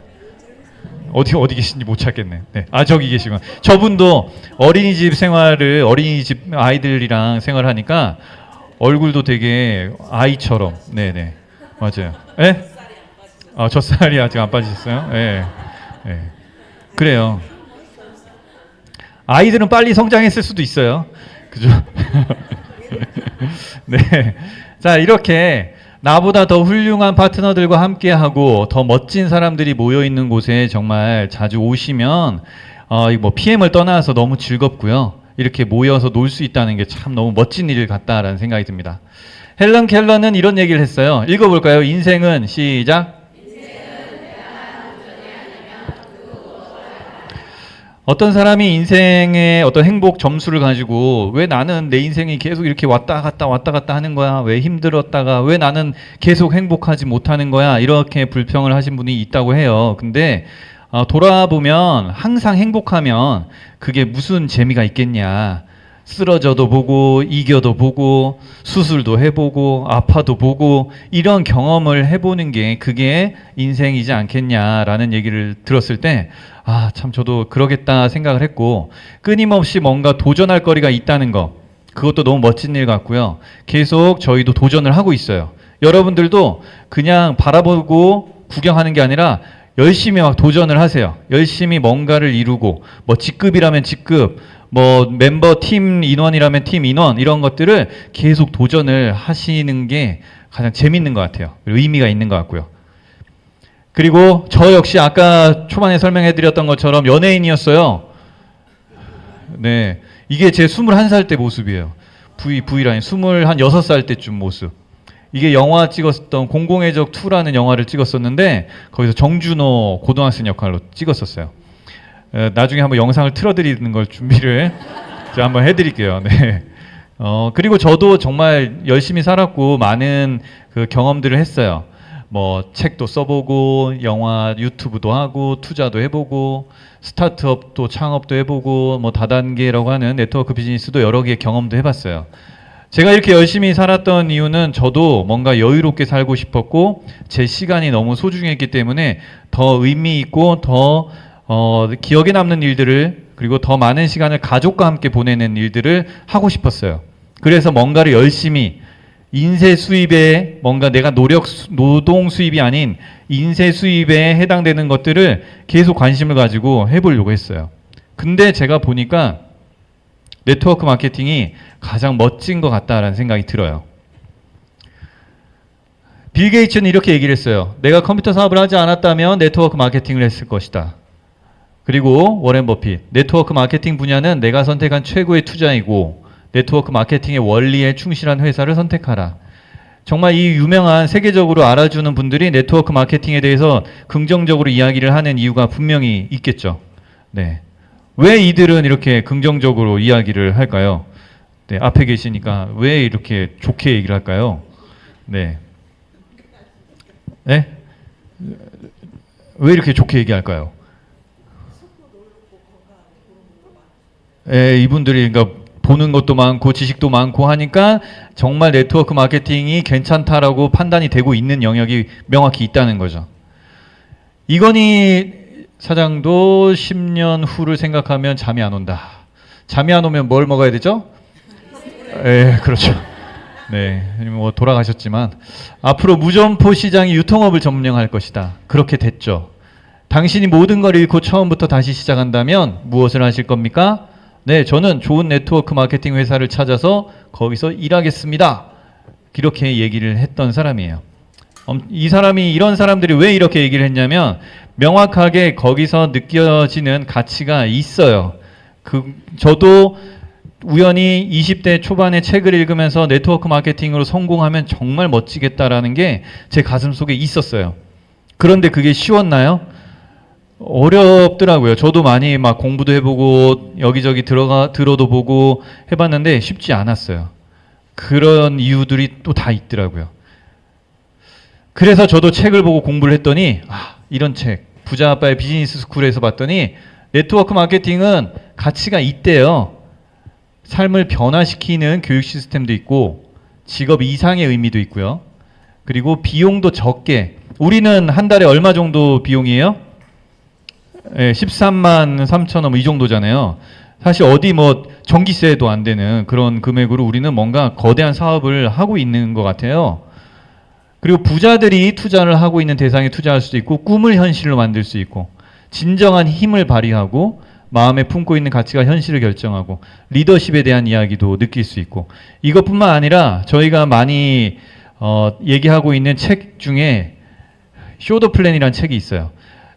어디 계신지 못 찾겠네. 네. 아, 저기 계시구나. 저분도 어린이집 생활을 어린이집 아이들이랑 생활하니까 얼굴도 되게 아이처럼. 네네. 맞아요. 예? 아, 젖살이 아직 안 빠지셨어요? 예. 예. 그래요. 아이들은 빨리 성장했을 수도 있어요. 그죠? 네. 자, 이렇게 나보다 더 훌륭한 파트너들과 함께하고 더 멋진 사람들이 모여 있는 곳에 정말 자주 오시면 뭐 PM을 떠나서 너무 즐겁고요. 이렇게 모여서 놀 수 있다는 게 참 너무 멋진 일 같다라는 생각이 듭니다. 헬런 켈러는 이런 얘기를 했어요. 읽어볼까요? 인생은 시작. 어떤 사람이 인생의 어떤 행복 점수를 가지고 왜 나는 내 인생이 계속 이렇게 왔다 갔다 하는 거야? 왜 힘들었다가 왜 나는 계속 행복하지 못하는 거야? 이렇게 불평을 하신 분이 있다고 해요. 근데 돌아보면 항상 행복하면 그게 무슨 재미가 있겠냐? 쓰러져도 보고 이겨도 보고 수술도 해보고 아파도 보고 이런 경험을 해보는 게 그게 인생이지 않겠냐라는 얘기를 들었을 때 아, 참 저도 그러겠다 생각을 했고 끊임없이 뭔가 도전할 거리가 있다는 거 그것도 너무 멋진 일 같고요. 계속 저희도 도전을 하고 있어요. 여러분들도 그냥 바라보고 구경하는 게 아니라 열심히 막 도전을 하세요. 열심히 뭔가를 이루고 뭐 직급이라면 직급 뭐 멤버 팀 인원이라면 팀 인원 이런 것들을 계속 도전을 하시는 게 가장 재밌는 것 같아요. 그리고 의미가 있는 것 같고요. 그리고 저 역시 아까 초반에 설명해 드렸던 것처럼 연예인이었어요. 네. 이게 제 21살 때 모습이에요. V라인 26살 때쯤 모습. 이게 영화 찍었던 공공의 적 2라는 영화를 찍었었는데 거기서 정준호 고등학생 역할로 찍었었어요. 나중에 한번 영상을 틀어드리는 걸 준비를 제가 한번 해드릴게요. 네. 그리고 저도 정말 열심히 살았고 많은 그 경험들을 했어요. 뭐 책도 써보고 영화 유튜브도 하고 투자도 해보고 스타트업도 창업도 해보고 뭐 다단계라고 하는 네트워크 비즈니스도 여러 개 경험도 해봤어요. 제가 이렇게 열심히 살았던 이유는 저도 뭔가 여유롭게 살고 싶었고 제 시간이 너무 소중했기 때문에 더 의미 있고 더 기억에 남는 일들을 그리고 더 많은 시간을 가족과 함께 보내는 일들을 하고 싶었어요. 그래서 뭔가를 열심히 인쇄 수입에 뭔가 내가 노동 수입이 아닌 인쇄 수입에 해당되는 것들을 계속 관심을 가지고 해보려고 했어요. 근데 제가 보니까 네트워크 마케팅이 가장 멋진 것 같다라는 생각이 들어요. 빌 게이츠는 이렇게 얘기를 했어요. 내가 컴퓨터 사업을 하지 않았다면 네트워크 마케팅을 했을 것이다. 그리고 워렌 버핏, 네트워크 마케팅 분야는 내가 선택한 최고의 투자이고 네트워크 마케팅의 원리에 충실한 회사를 선택하라. 정말 이 유명한 세계적으로 알아주는 분들이 네트워크 마케팅에 대해서 긍정적으로 이야기를 하는 이유가 분명히 있겠죠. 네. 왜 이들은 이렇게 긍정적으로 이야기를 할까요? 네, 앞에 계시니까 왜 이렇게 좋게 얘기를 할까요? 네. 네? 왜 이렇게 좋게 얘기할까요? 예, 이분들이 그러니까 보는 것도 많고 지식도 많고 하니까 정말 네트워크 마케팅이 괜찮다라고 판단이 되고 있는 영역이 명확히 있다는 거죠. 이건희 사장도 10년 후를 생각하면 잠이 안 온다. 잠이 안 오면 뭘 먹어야 되죠? 예, 그렇죠. 네, 뭐 돌아가셨지만 앞으로 무점포 시장이 유통업을 점령할 것이다. 그렇게 됐죠. 당신이 모든 걸 잃고 처음부터 다시 시작한다면 무엇을 하실 겁니까? 네, 저는 좋은 네트워크 마케팅 회사를 찾아서 거기서 일하겠습니다. 이렇게 얘기를 했던 사람이에요. 이 사람이, 이런 사람들이 왜 이렇게 얘기를 했냐면 명확하게 거기서 느껴지는 가치가 있어요. 저도 우연히 20대 초반에 책을 읽으면서 네트워크 마케팅으로 성공하면 정말 멋지겠다라는 게 제 가슴 속에 있었어요. 그런데 그게 쉬웠나요? 어렵더라고요. 저도 많이 막 공부도 해보고 여기저기 들어도 보고 해봤는데 쉽지 않았어요. 그런 이유들이 또 다 있더라고요. 그래서 저도 책을 보고 공부를 했더니 이런 책, 부자 아빠의 비즈니스 스쿨에서 봤더니 네트워크 마케팅은 가치가 있대요. 삶을 변화시키는 교육 시스템도 있고 직업 이상의 의미도 있고요. 그리고 비용도 적게. 우리는 한 달에 얼마 정도 비용이에요? 13만 3천 원 이 정도잖아요. 사실 어디 뭐 전기세도 안 되는 그런 금액으로 우리는 뭔가 거대한 사업을 하고 있는 것 같아요. 그리고 부자들이 투자를 하고 있는 대상에 투자할 수도 있고 꿈을 현실로 만들 수 있고 진정한 힘을 발휘하고 마음에 품고 있는 가치가 현실을 결정하고 리더십에 대한 이야기도 느낄 수 있고 이것뿐만 아니라 저희가 많이 얘기하고 있는 책 중에 쇼더 플랜이라는 책이 있어요.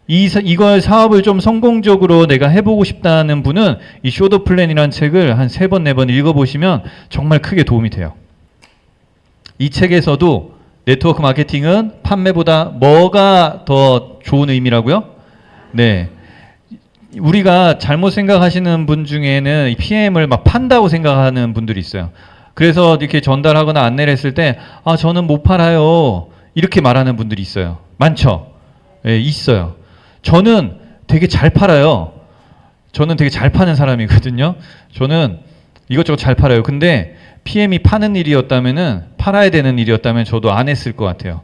이걸 사업을 좀 성공적으로 내가 해보고 싶다는 분은 이 쇼더 플랜이라는 책을 한 3번, 4번 읽어보시면 정말 크게 도움이 돼요. 이 책에서도 네트워크 마케팅은 판매보다 뭐가 더 좋은 의미라고요? 네. 우리가 잘못 생각하시는 분 중에는 이 PM을 막 판다고 생각하는 분들이 있어요. 그래서 이렇게 전달하거나 안내를 했을 때 저는 못 팔아요. 이렇게 말하는 분들이 있어요. 많죠? 네, 있어요. 저는 되게 잘 팔아요. 저는 되게 잘 파는 사람이거든요. 저는 이것저것 잘 팔아요. 근데 PM이 파는 일이었다면은 팔아야 되는 일이었다면 저도 안 했을 것 같아요.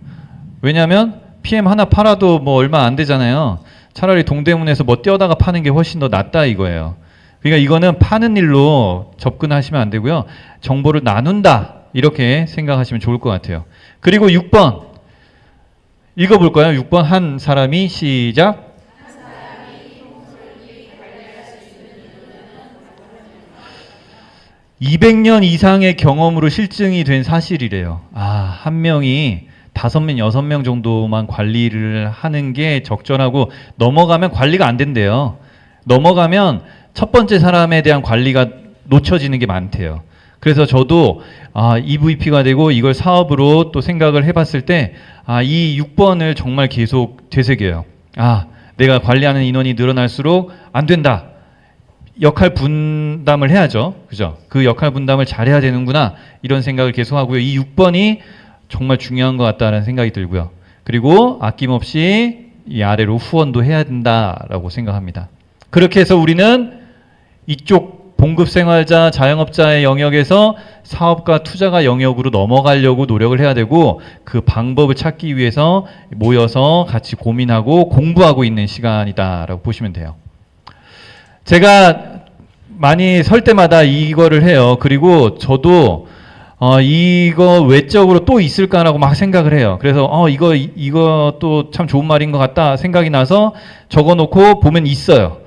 왜냐하면 PM 하나 팔아도 뭐 얼마 안 되잖아요. 차라리 동대문에서 뭐 떼어다가 파는 게 훨씬 더 낫다 이거예요. 그러니까 이거는 파는 일로 접근하시면 안 되고요. 정보를 나눈다 이렇게 생각하시면 좋을 것 같아요. 그리고 6번 읽어볼까요? 6번 한 사람이 시작. 200년 이상의 경험으로 실증이 된 사실이래요. 한 명이 5명, 6명 정도만 관리를 하는 게 적절하고 넘어가면 관리가 안 된대요. 넘어가면 첫 번째 사람에 대한 관리가 놓쳐지는 게 많대요. 그래서 저도 EVP가 되고 이걸 사업으로 또 생각을 해봤을 때 이 6번을 정말 계속 되새겨요. 내가 관리하는 인원이 늘어날수록 안 된다. 역할 분담을 해야죠. 그죠? 그 역할 분담을 잘해야 되는구나. 이런 생각을 계속 하고요. 이 6번이 정말 중요한 것 같다는 생각이 들고요. 그리고 아낌없이 이 아래로 후원도 해야 된다라고 생각합니다. 그렇게 해서 우리는 이쪽 봉급생활자, 자영업자의 영역에서 사업과 투자가 영역으로 넘어가려고 노력을 해야 되고 그 방법을 찾기 위해서 모여서 같이 고민하고 공부하고 있는 시간이다라고 보시면 돼요. 제가 많이 설 때마다 이거를 해요. 그리고 저도 이거 외적으로 또 있을까라고 막 생각을 해요. 그래서 이거 또 참 좋은 말인 것 같다 생각이 나서 적어놓고 보면 있어요.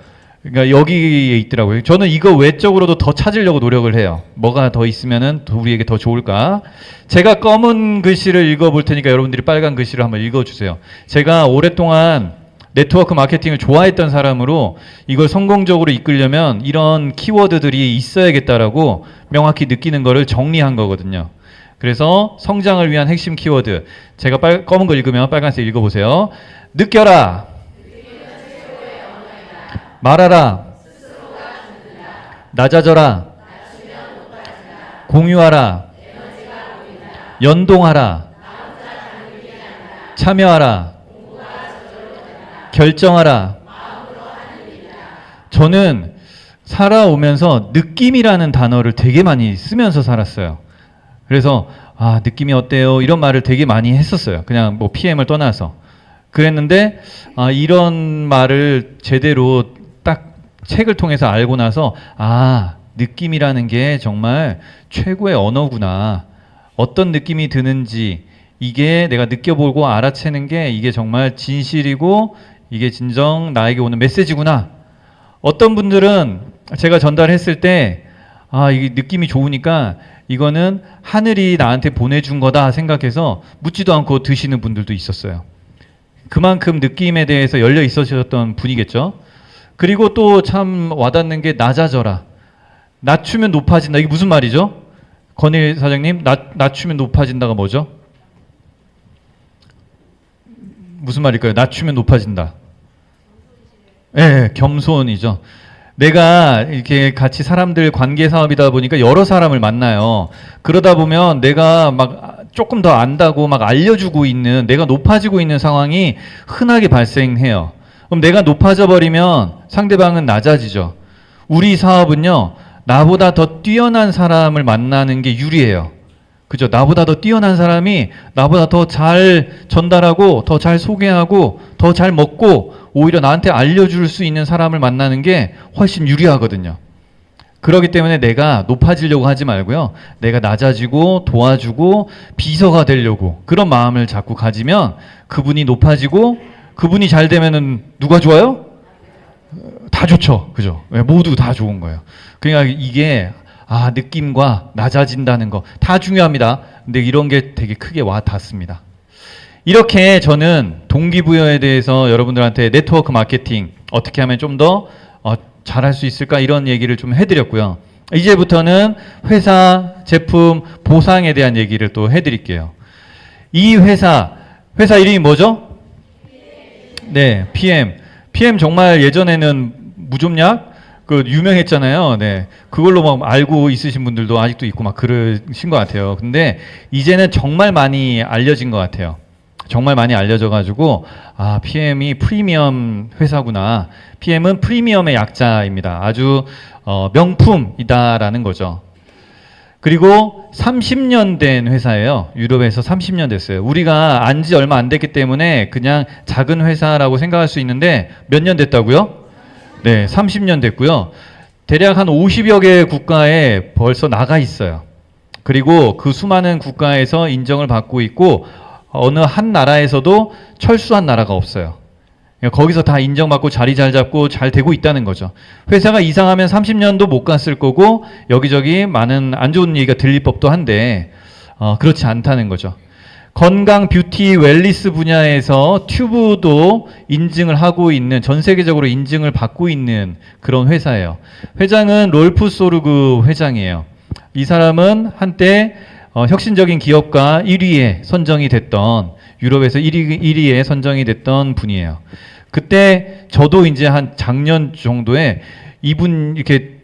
그러니까 여기에 있더라고요. 저는 이거 외적으로도 더 찾으려고 노력을 해요. 뭐가 더 있으면은 우리에게 더 좋을까? 제가 검은 글씨를 읽어볼 테니까 여러분들이 빨간 글씨를 한번 읽어주세요. 제가 오랫동안 네트워크 마케팅을 좋아했던 사람으로 이걸 성공적으로 이끌려면 이런 키워드들이 있어야겠다라고 명확히 느끼는 거를 정리한 거거든요. 그래서 성장을 위한 핵심 키워드. 제가 검은 거 읽으면 빨간색 읽어보세요. 느껴라. 말하라. 낮아져라. 공유하라. 연동하라. 참여하라. 결정하라. 저는 살아오면서 느낌이라는 단어를 되게 많이 쓰면서 살았어요. 그래서 느낌이 어때요? 이런 말을 되게 많이 했었어요. 그냥 뭐 PM을 떠나서. 그랬는데 이런 말을 제대로 딱 책을 통해서 알고 나서 느낌이라는 게 정말 최고의 언어구나. 어떤 느낌이 드는지 이게 내가 느껴보고 알아채는 게 이게 정말 진실이고 이게 진정 나에게 오는 메시지구나. 어떤 분들은 제가 전달했을 때 이게 느낌이 좋으니까 이거는 하늘이 나한테 보내준 거다 생각해서 묻지도 않고 드시는 분들도 있었어요. 그만큼 느낌에 대해서 열려 있으셨던 분이겠죠. 그리고 또 참 와닿는 게 낮아져라. 낮추면 높아진다. 이게 무슨 말이죠? 건일 사장님, 낮추면 높아진다가 뭐죠? 무슨 말일까요? 낮추면 높아진다. 네, 겸손이죠. 내가 이렇게 같이 사람들 관계 사업이다 보니까 여러 사람을 만나요. 그러다 보면 내가 막 조금 더 안다고 막 알려주고 있는, 내가 높아지고 있는 상황이 흔하게 발생해요. 그럼 내가 높아져 버리면 상대방은 낮아지죠. 우리 사업은요, 나보다 더 뛰어난 사람을 만나는 게 유리해요. 그죠? 나보다 더 뛰어난 사람이 나보다 더 잘 전달하고, 더 잘 소개하고, 더 잘 먹고, 오히려 나한테 알려줄 수 있는 사람을 만나는 게 훨씬 유리하거든요. 그렇기 때문에 내가 높아지려고 하지 말고요. 내가 낮아지고 도와주고 비서가 되려고 그런 마음을 자꾸 가지면 그분이 높아지고, 그분이 잘 되면은 누가 좋아요? 다 좋죠. 그죠? 모두 다 좋은 거예요. 그러니까 이게 느낌과 낮아진다는 거 다 중요합니다. 근데 이런 게 되게 크게 와 닿습니다. 이렇게 저는 동기부여에 대해서 여러분들한테 네트워크 마케팅 어떻게 하면 좀 더 잘할 수 있을까 이런 얘기를 좀 해드렸고요. 이제부터는 회사, 제품, 보상에 대한 얘기를 또 해드릴게요. 이 회사 이름이 뭐죠? 네, PM. PM 정말 예전에는 무좀약 유명했잖아요. 네. 그걸로 막 알고 있으신 분들도 아직도 있고 막 그러신 것 같아요. 근데 이제는 정말 많이 알려진 것 같아요. 정말 많이 알려져가지고 PM이 프리미엄 회사구나. PM은 프리미엄의 약자입니다. 아주 명품이다라는 거죠. 그리고 30년 된 회사예요. 유럽에서 30년 됐어요. 우리가 안지 얼마 안 됐기 때문에 그냥 작은 회사라고 생각할 수 있는데 몇 년 됐다고요? 네, 30년 됐고요. 대략 한 50여 개 국가에 벌써 나가 있어요. 그리고 그 수많은 국가에서 인정을 받고 있고 어느 한 나라에서도 철수한 나라가 없어요. 거기서 다 인정받고 자리 잘 잡고 잘 되고 있다는 거죠. 회사가 이상하면 30년도 못 갔을 거고 여기저기 많은 안 좋은 얘기가 들릴 법도 한데 그렇지 않다는 거죠. 건강, 뷰티, 웰리스 분야에서 튜브도 인증을 하고 있는, 전 세계적으로 인증을 받고 있는 그런 회사예요. 회장은 롤프 소르그 회장이에요. 이 사람은 한때 혁신적인 기업가 1위에 선정이 됐던, 유럽에서 1위에 선정이 됐던 분이에요. 그때 저도 이제 한 작년 정도에 이분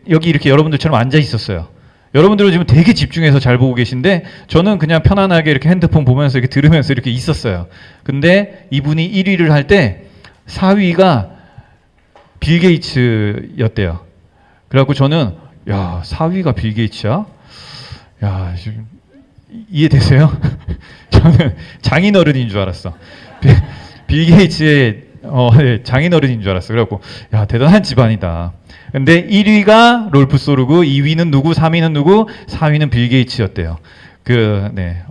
여기 이렇게 여러분들처럼 앉아 있었어요. 여러분들은 지금 되게 집중해서 잘 보고 계신데 저는 그냥 편안하게 이렇게 핸드폰 보면서 이렇게 들으면서 이렇게 있었어요. 근데 이분이 1위를 할 때 4위가 빌 게이츠였대요. 그래갖고 저는 4위가 빌 게이츠야? 이해되세요? 저는 장인어른인 줄 알았어. 빌 게이츠의 장인어른인 줄 알았어. 그래갖고 대단한 집안이다. 근데 1위가 롤프 소르그, 2위는 누구, 3위는 누구, 4위는 빌 게이츠였대요.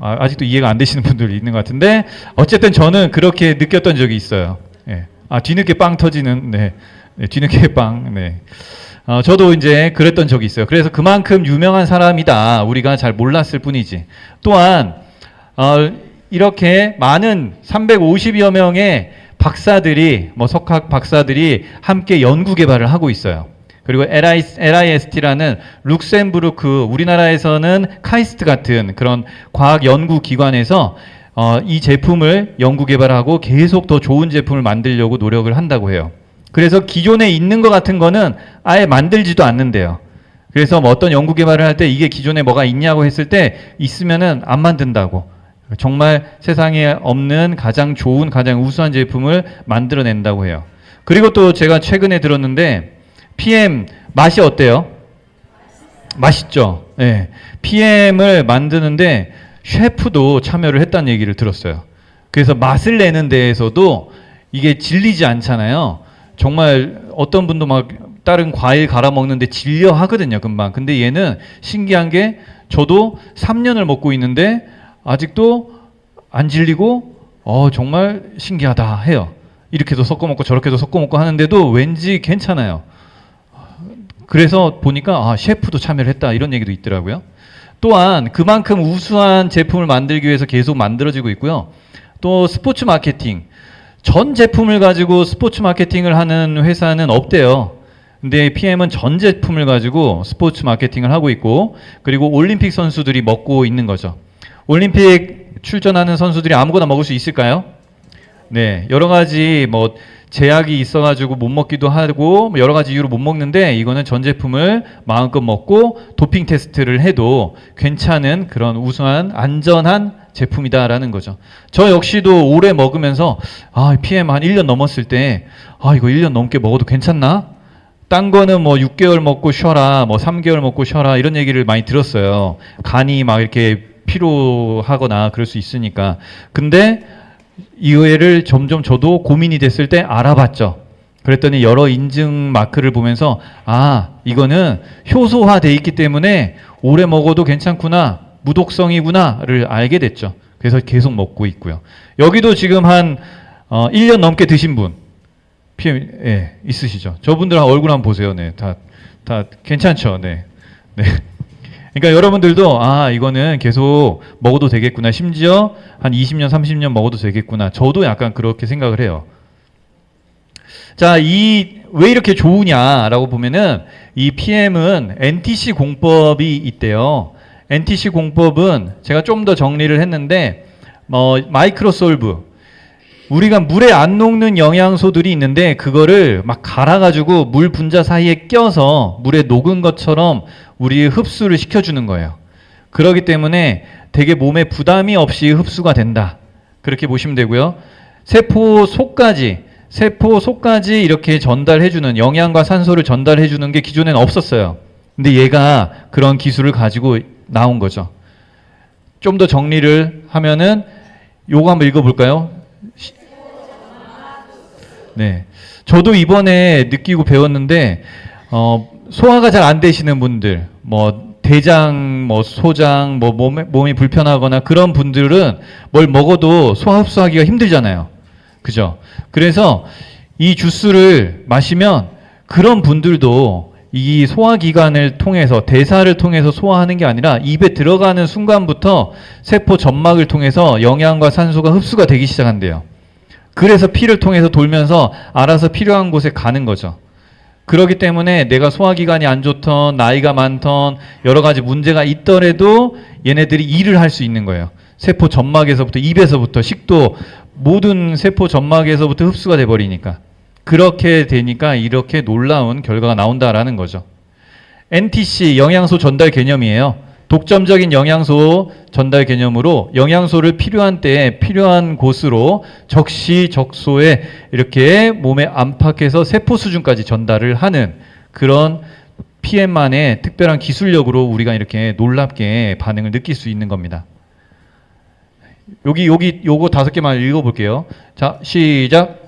아직도 이해가 안 되시는 분들이 있는 것 같은데 어쨌든 저는 그렇게 느꼈던 적이 있어요. 뒤늦게 빵 터지는, 뒤늦게 빵. 저도 이제 그랬던 적이 있어요. 그래서 그만큼 유명한 사람이다. 우리가 잘 몰랐을 뿐이지. 또한 이렇게 많은 350여 명의 박사들이, 석학 박사들이 함께 연구 개발을 하고 있어요. 그리고 LIST라는 룩셈부르크, 우리나라에서는 카이스트 같은 그런 과학 연구 기관에서 이 제품을 연구 개발하고 계속 더 좋은 제품을 만들려고 노력을 한다고 해요. 그래서 기존에 있는 것 같은 거는 아예 만들지도 않는데요. 그래서 어떤 연구 개발을 할 때 이게 기존에 뭐가 있냐고 했을 때 있으면은 안 만든다고. 정말 세상에 없는 가장 좋은, 가장 우수한 제품을 만들어낸다고 해요. 그리고 또 제가 최근에 들었는데 PM 맛이 어때요? 맛있죠. 네. PM을 만드는데 셰프도 참여를 했다는 얘기를 들었어요. 그래서 맛을 내는 데에서도 이게 질리지 않잖아요. 정말 어떤 분도 막 다른 과일 갈아 먹는데 질려 하거든요, 금방. 근데 얘는 신기한 게 저도 3년을 먹고 있는데 아직도 안 질리고 정말 신기하다 해요. 이렇게도 섞어 먹고 저렇게도 섞어 먹고 하는데도 왠지 괜찮아요. 그래서 보니까 셰프도 참여를 했다 이런 얘기도 있더라고요. 또한 그만큼 우수한 제품을 만들기 위해서 계속 만들어지고 있고요. 또 스포츠 마케팅, 전 제품을 가지고 스포츠 마케팅을 하는 회사는 없대요. 근데 PM은 전 제품을 가지고 스포츠 마케팅을 하고 있고, 그리고 올림픽 선수들이 먹고 있는 거죠. 올림픽 출전하는 선수들이 아무거나 먹을 수 있을까요? 네, 여러 가지 뭐 제약이 있어가지고 못 먹기도 하고 여러 가지 이유로 못 먹는데, 이거는 전 제품을 마음껏 먹고 도핑 테스트를 해도 괜찮은 그런 우수한 안전한 제품이다라는 거죠. 저 역시도 오래 먹으면서 PM 한 1년 넘었을 때 이거 1년 넘게 먹어도 괜찮나? 딴 거는 뭐 6개월 먹고 쉬어라, 뭐 3개월 먹고 쉬어라 이런 얘기를 많이 들었어요. 간이 막 이렇게 피로하거나 그럴 수 있으니까. 근데 이거를 점점 저도 고민이 됐을 때 알아봤죠. 그랬더니 여러 인증 마크를 보면서 이거는 효소화돼 있기 때문에 오래 먹어도 괜찮구나, 무독성이구나를 알게 됐죠. 그래서 계속 먹고 있고요. 여기도 지금 한 1년 넘게 드신 분 PM 있으시죠? 저분들 얼굴 한번 보세요. 네, 다 괜찮죠? 네. 그러니까 여러분들도 이거는 계속 먹어도 되겠구나. 심지어 한 20년, 30년 먹어도 되겠구나. 저도 약간 그렇게 생각을 해요. 자, 왜 이렇게 좋으냐라고 보면은 이 PM은 NTC 공법이 있대요. NTC 공법은 제가 좀 더 정리를 했는데 마이크로솔브, 우리가 물에 안 녹는 영양소들이 있는데 그거를 막 갈아가지고 물 분자 사이에 껴서 물에 녹은 것처럼 우리 흡수를 시켜주는 거예요. 그렇기 때문에 되게 몸에 부담이 없이 흡수가 된다. 그렇게 보시면 되고요. 세포 속까지 이렇게 전달해주는, 영양과 산소를 전달해주는 게 기존에는 없었어요. 근데 얘가 그런 기술을 가지고 나온 거죠. 좀 더 정리를 하면은 요거 한번 읽어볼까요? 네, 저도 이번에 느끼고 배웠는데 소화가 잘 안 되시는 분들, 대장, 소장, 몸이 불편하거나 그런 분들은 뭘 먹어도 소화 흡수하기가 힘들잖아요. 그죠? 그래서 이 주스를 마시면 그런 분들도 이 소화기관을 통해서, 대사를 통해서 소화하는 게 아니라 입에 들어가는 순간부터 세포 점막을 통해서 영양과 산소가 흡수가 되기 시작한대요. 그래서 피를 통해서 돌면서 알아서 필요한 곳에 가는 거죠. 그렇기 때문에 내가 소화기관이 안 좋던, 나이가 많던, 여러 가지 문제가 있더라도 얘네들이 일을 할 수 있는 거예요. 세포 점막에서부터, 입에서부터, 식도, 모든 세포 점막에서부터 흡수가 돼버리니까. 그렇게 되니까 이렇게 놀라운 결과가 나온다라는 거죠. NTC, 영양소 전달 개념이에요. 독점적인 영양소 전달 개념으로 영양소를 필요한 때에 필요한 곳으로 적시적소에 이렇게 몸에 안팎에서 세포 수준까지 전달을 하는 그런 PM만의 특별한 기술력으로 우리가 이렇게 놀랍게 반응을 느낄 수 있는 겁니다. 요거 5개만 읽어볼게요. 자, 시작.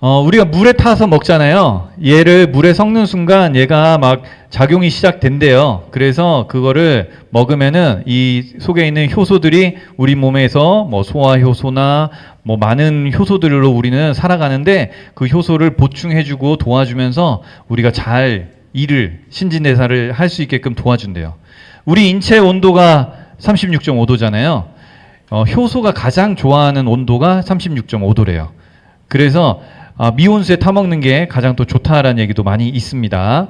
우리가 물에 타서 먹잖아요. 얘를 물에 섞는 순간 얘가 막 작용이 시작된대요. 그래서 그거를 먹으면은 이 속에 있는 효소들이 우리 몸에서 소화 효소나 많은 효소들로 우리는 살아가는데, 그 효소를 보충해주고 도와주면서 우리가 잘 신진대사를 할 수 있게끔 도와준대요. 우리 인체 온도가 36.5도잖아요. 효소가 가장 좋아하는 온도가 36.5도래요. 그래서 미온수에 타먹는 게 가장 또 좋다라는 얘기도 많이 있습니다.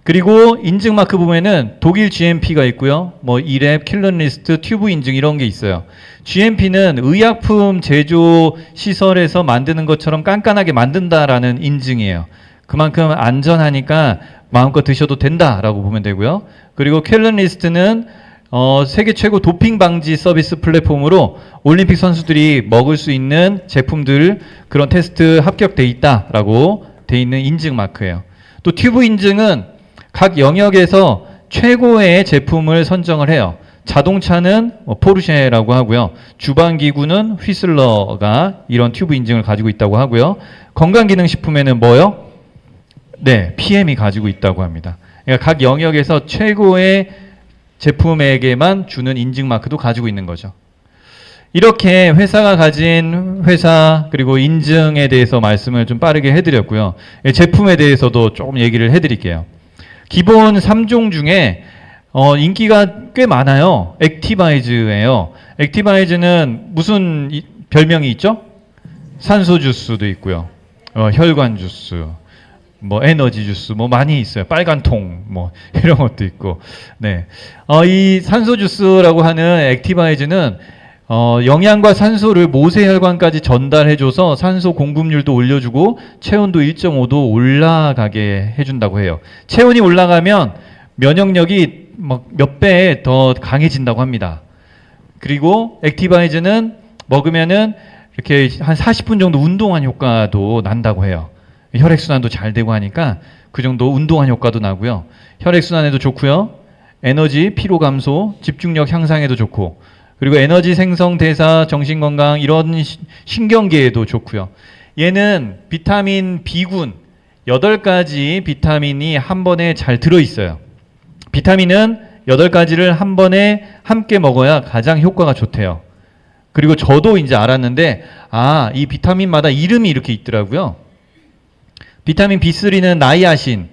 그리고 인증 마크 보면은 독일 GMP가 있고요. 이랩, 킬런리스트, 튜브 인증 이런 게 있어요. GMP는 의약품 제조 시설에서 만드는 것처럼 깐깐하게 만든다라는 인증이에요. 그만큼 안전하니까 마음껏 드셔도 된다라고 보면 되고요. 그리고 킬런리스트는 세계 최고 도핑 방지 서비스 플랫폼으로 올림픽 선수들이 먹을 수 있는 제품들, 그런 테스트 합격돼 있다라고 돼 있는 인증 마크예요. 또 튜브 인증은 각 영역에서 최고의 제품을 선정을 해요. 자동차는 포르쉐라고 하고요. 주방기구는 휘슬러가 이런 튜브 인증을 가지고 있다고 하고요. 건강기능식품에는 뭐요? 네, PM이 가지고 있다고 합니다. 그러니까 각 영역에서 최고의 제품에게만 주는 인증 마크도 가지고 있는 거죠. 이렇게 회사가 가진 회사 그리고 인증에 대해서 말씀을 좀 빠르게 해드렸고요. 제품에 대해서도 조금 얘기를 해드릴게요. 기본 3종 중에 인기가 꽤 많아요. 액티바이즈예요. 액티바이즈는 무슨 별명이 있죠? 산소 주스도 있고요. 혈관 주스, 뭐 에너지 주스, 뭐 많이 있어요. 빨간 통, 뭐 이런 것도 있고. 네, 이 산소 주스라고 하는 액티바이즈는 영양과 산소를 모세혈관까지 전달해줘서 산소 공급률도 올려주고 체온도 1.5도 올라가게 해준다고 해요. 체온이 올라가면 면역력이 막 몇 배 더 강해진다고 합니다. 그리고 액티바이즈는 먹으면은 이렇게 한 40분 정도 운동한 효과도 난다고 해요. 혈액순환도 잘 되고 하니까 그 정도 운동한 효과도 나고요. 혈액순환에도 좋고요. 에너지, 피로 감소, 집중력 향상에도 좋고, 그리고 에너지 생성, 대사, 정신건강 이런 신경계에도 좋고요. 얘는 비타민 B군 8가지 비타민이 한 번에 잘 들어있어요. 비타민은 8가지를 한 번에 함께 먹어야 가장 효과가 좋대요. 그리고 저도 이제 알았는데 이 비타민마다 이름이 이렇게 있더라고요. 비타민 B3는 나이아신.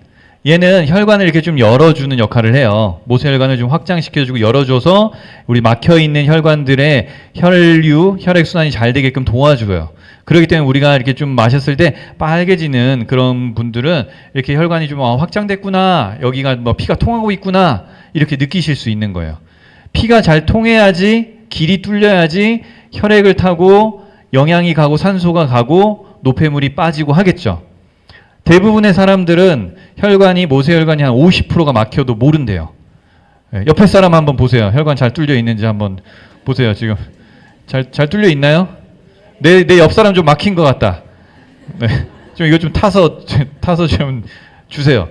얘는 혈관을 이렇게 좀 열어주는 역할을 해요. 모세혈관을 좀 확장시켜주고 열어줘서 우리 막혀있는 혈관들의 혈류, 혈액순환이 잘 되게끔 도와줘요. 그렇기 때문에 우리가 이렇게 좀 마셨을 때 빨개지는 그런 분들은 이렇게 혈관이 좀 확장됐구나, 여기가 뭐 피가 통하고 있구나, 이렇게 느끼실 수 있는 거예요. 피가 잘 통해야지, 길이 뚫려야지 혈액을 타고 영양이 가고 산소가 가고 노폐물이 빠지고 하겠죠. 대부분의 사람들은 혈관이, 모세혈관이 한 50%가 막혀도 모른대요. 옆에 사람 한번 보세요. 혈관 잘 뚫려 있는지 한번 보세요. 지금 잘 뚫려 있나요? 내 옆 사람 좀 막힌 것 같다. 네. 좀 이거 좀 타서 좀 주세요.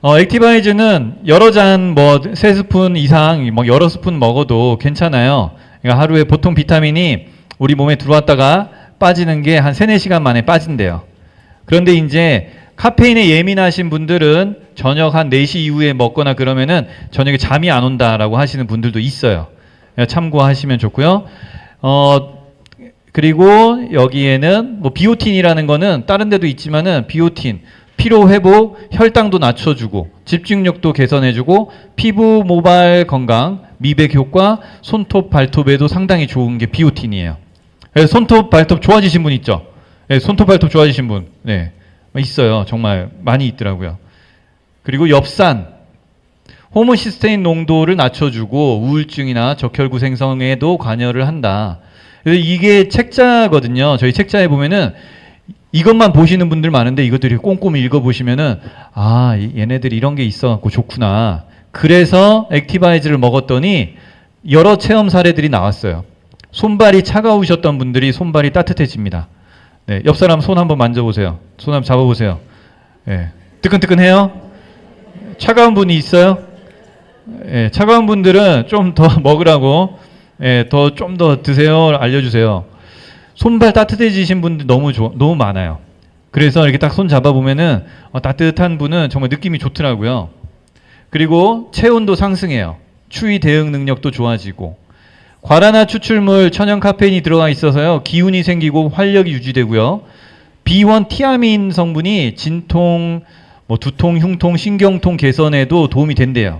액티바이즈는 여러 잔 뭐 3스푼 이상 뭐 여러 스푼 먹어도 괜찮아요. 그러니까 하루에 보통 비타민이 우리 몸에 들어왔다가 빠지는 게 한 3-4시간 만에 빠진대요. 그런데 이제 카페인에 예민하신 분들은 저녁 한 4시 이후에 먹거나 그러면은 저녁에 잠이 안 온다라고 하시는 분들도 있어요. 참고하시면 좋고요. 그리고 여기에는 뭐 비오틴이라는 거는 다른 데도 있지만은 비오틴, 피로 회복, 혈당도 낮춰주고 집중력도 개선해주고 피부 모발 건강, 미백 효과, 손톱 발톱에도 상당히 좋은 게 비오틴이에요. 그래서 손톱 발톱 좋아지신 분 있죠? 네, 손톱 발톱 좋아지신 분, 네, 있어요. 정말 많이 있더라고요. 그리고 엽산, 호모시스테인 농도를 낮춰주고 우울증이나 적혈구 생성에도 관여를 한다. 그래서 이게 책자거든요. 저희 책자에 보면은 이것만 보시는 분들 많은데 이것들이 꼼꼼히 읽어보시면은 얘네들이 이런 게 있어갖고 좋구나. 그래서 액티바이즈를 먹었더니 여러 체험 사례들이 나왔어요. 손발이 차가우셨던 분들이 손발이 따뜻해집니다. 네, 옆 사람 손 한번 만져보세요. 손 한번 잡아보세요. 네, 뜨끈뜨끈해요? 차가운 분이 있어요? 네, 차가운 분들은 좀 더 먹으라고, 좀 더 드세요. 알려주세요. 손발 따뜻해지신 분들 너무 많아요. 그래서 이렇게 딱 손 잡아보면은 따뜻한 분은 정말 느낌이 좋더라고요. 그리고 체온도 상승해요. 추위 대응 능력도 좋아지고, 과라나 추출물 천연 카페인이 들어가 있어서요, 기운이 생기고 활력이 유지되고요. B1 티아민 성분이 진통, 뭐 두통, 흉통, 신경통 개선에도 도움이 된대요.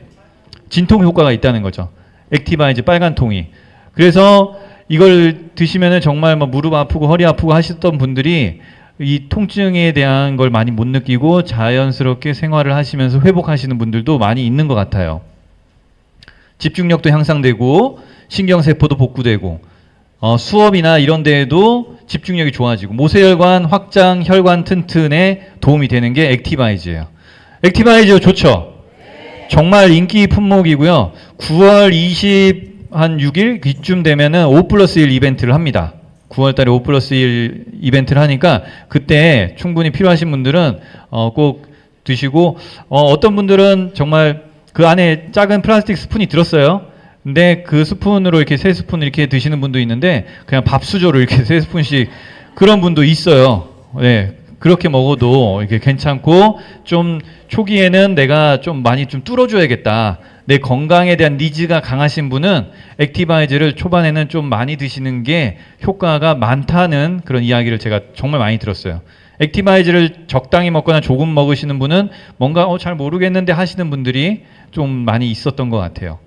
진통 효과가 있다는 거죠. 액티바이즈 빨간 통이. 그래서 이걸 드시면은 정말 뭐 무릎 아프고 허리 아프고 하셨던 분들이 이 통증에 대한 걸 많이 못 느끼고 자연스럽게 생활을 하시면서 회복하시는 분들도 많이 있는 것 같아요. 집중력도 향상되고 신경세포도 복구되고 수업이나 이런 데에도 집중력이 좋아지고 모세혈관 확장, 혈관 튼튼에 도움이 되는 게 액티바이즈예요. 액티바이즈 좋죠? 정말 인기 품목이고요. 9월 26일 이쯤 되면은 5+1 이벤트를 합니다. 9월 달에 5+1 이벤트를 하니까 그때 충분히 필요하신 분들은 꼭 드시고, 어떤 분들은 정말 그 안에 작은 플라스틱 스푼이 들었어요. 근데 그 스푼으로 이렇게 3스푼 이렇게 드시는 분도 있는데 그냥 밥수저로 이렇게 3스푼씩 그런 분도 있어요. 네. 그렇게 먹어도 이게 괜찮고 좀 초기에는 내가 좀 많이 좀 뚫어줘야겠다. 내 건강에 대한 니즈가 강하신 분은 액티바이즈를 초반에는 좀 많이 드시는 게 효과가 많다는 그런 이야기를 제가 정말 많이 들었어요. 액티바이즈를 적당히 먹거나 조금 먹으시는 분은 뭔가 잘 모르겠는데 하시는 분들이 좀 많이 있었던 것 같아요.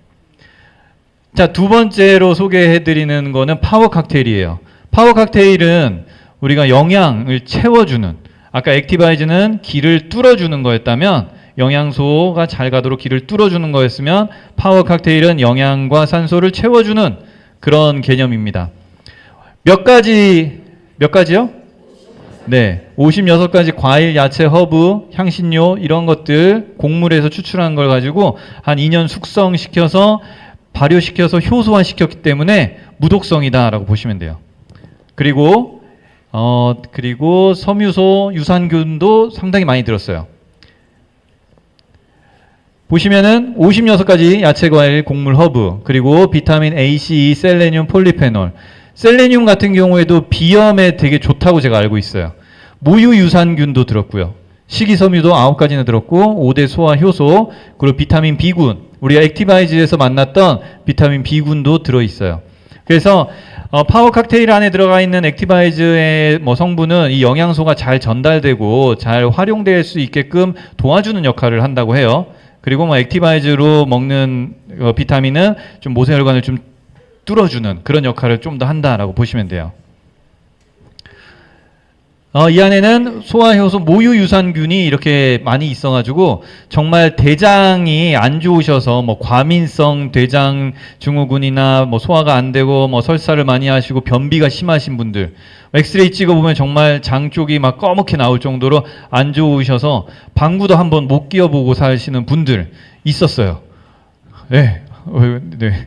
자, 두 번째로 소개해드리는 거는 파워 칵테일이에요. 파워 칵테일은 우리가 영양을 채워주는, 아까 액티바이즈는 기를 뚫어주는 거였다면 영양소가 잘 가도록 기를 뚫어주는 거였으면 파워 칵테일은 영양과 산소를 채워주는 그런 개념입니다. 몇 가지요? 네, 56가지 과일, 야채, 허브, 향신료 이런 것들 곡물에서 추출한 걸 가지고 한 2년 숙성시켜서 발효시켜서 효소화시켰기 때문에 무독성이다라고 보시면 돼요. 그리고 섬유소, 유산균도 상당히 많이 들었어요. 보시면은 56가지 야채, 과일, 곡물, 허브, 그리고 비타민 A, C, E, 셀레늄, 폴리페놀. 셀레늄 같은 경우에도 비염에 되게 좋다고 제가 알고 있어요. 모유 유산균도 들었고요. 식이섬유도 9가지나 들었고 5대 소화 효소, 그리고 비타민 B군, 우리가 액티바이즈에서 만났던 비타민 B군도 들어있어요. 그래서 파워 칵테일 안에 들어가 있는 액티바이즈의 성분은 이 영양소가 잘 전달되고 잘 활용될 수 있게끔 도와주는 역할을 한다고 해요. 그리고 액티바이즈로 먹는 비타민은 좀 모세혈관을 좀 뚫어주는 그런 역할을 좀 더 한다라고 보시면 돼요. 이 안에는 소화효소 모유 유산균이 이렇게 많이 있어가지고 정말 대장이 안 좋으셔서 과민성 대장 증후군이나 소화가 안 되고 설사를 많이 하시고 변비가 심하신 분들, 엑스레이 찍어보면 정말 장 쪽이 막 꺼멓게 나올 정도로 안 좋으셔서 방구도 한번 못 끼워보고 사시는 분들 있었어요. 네. 네.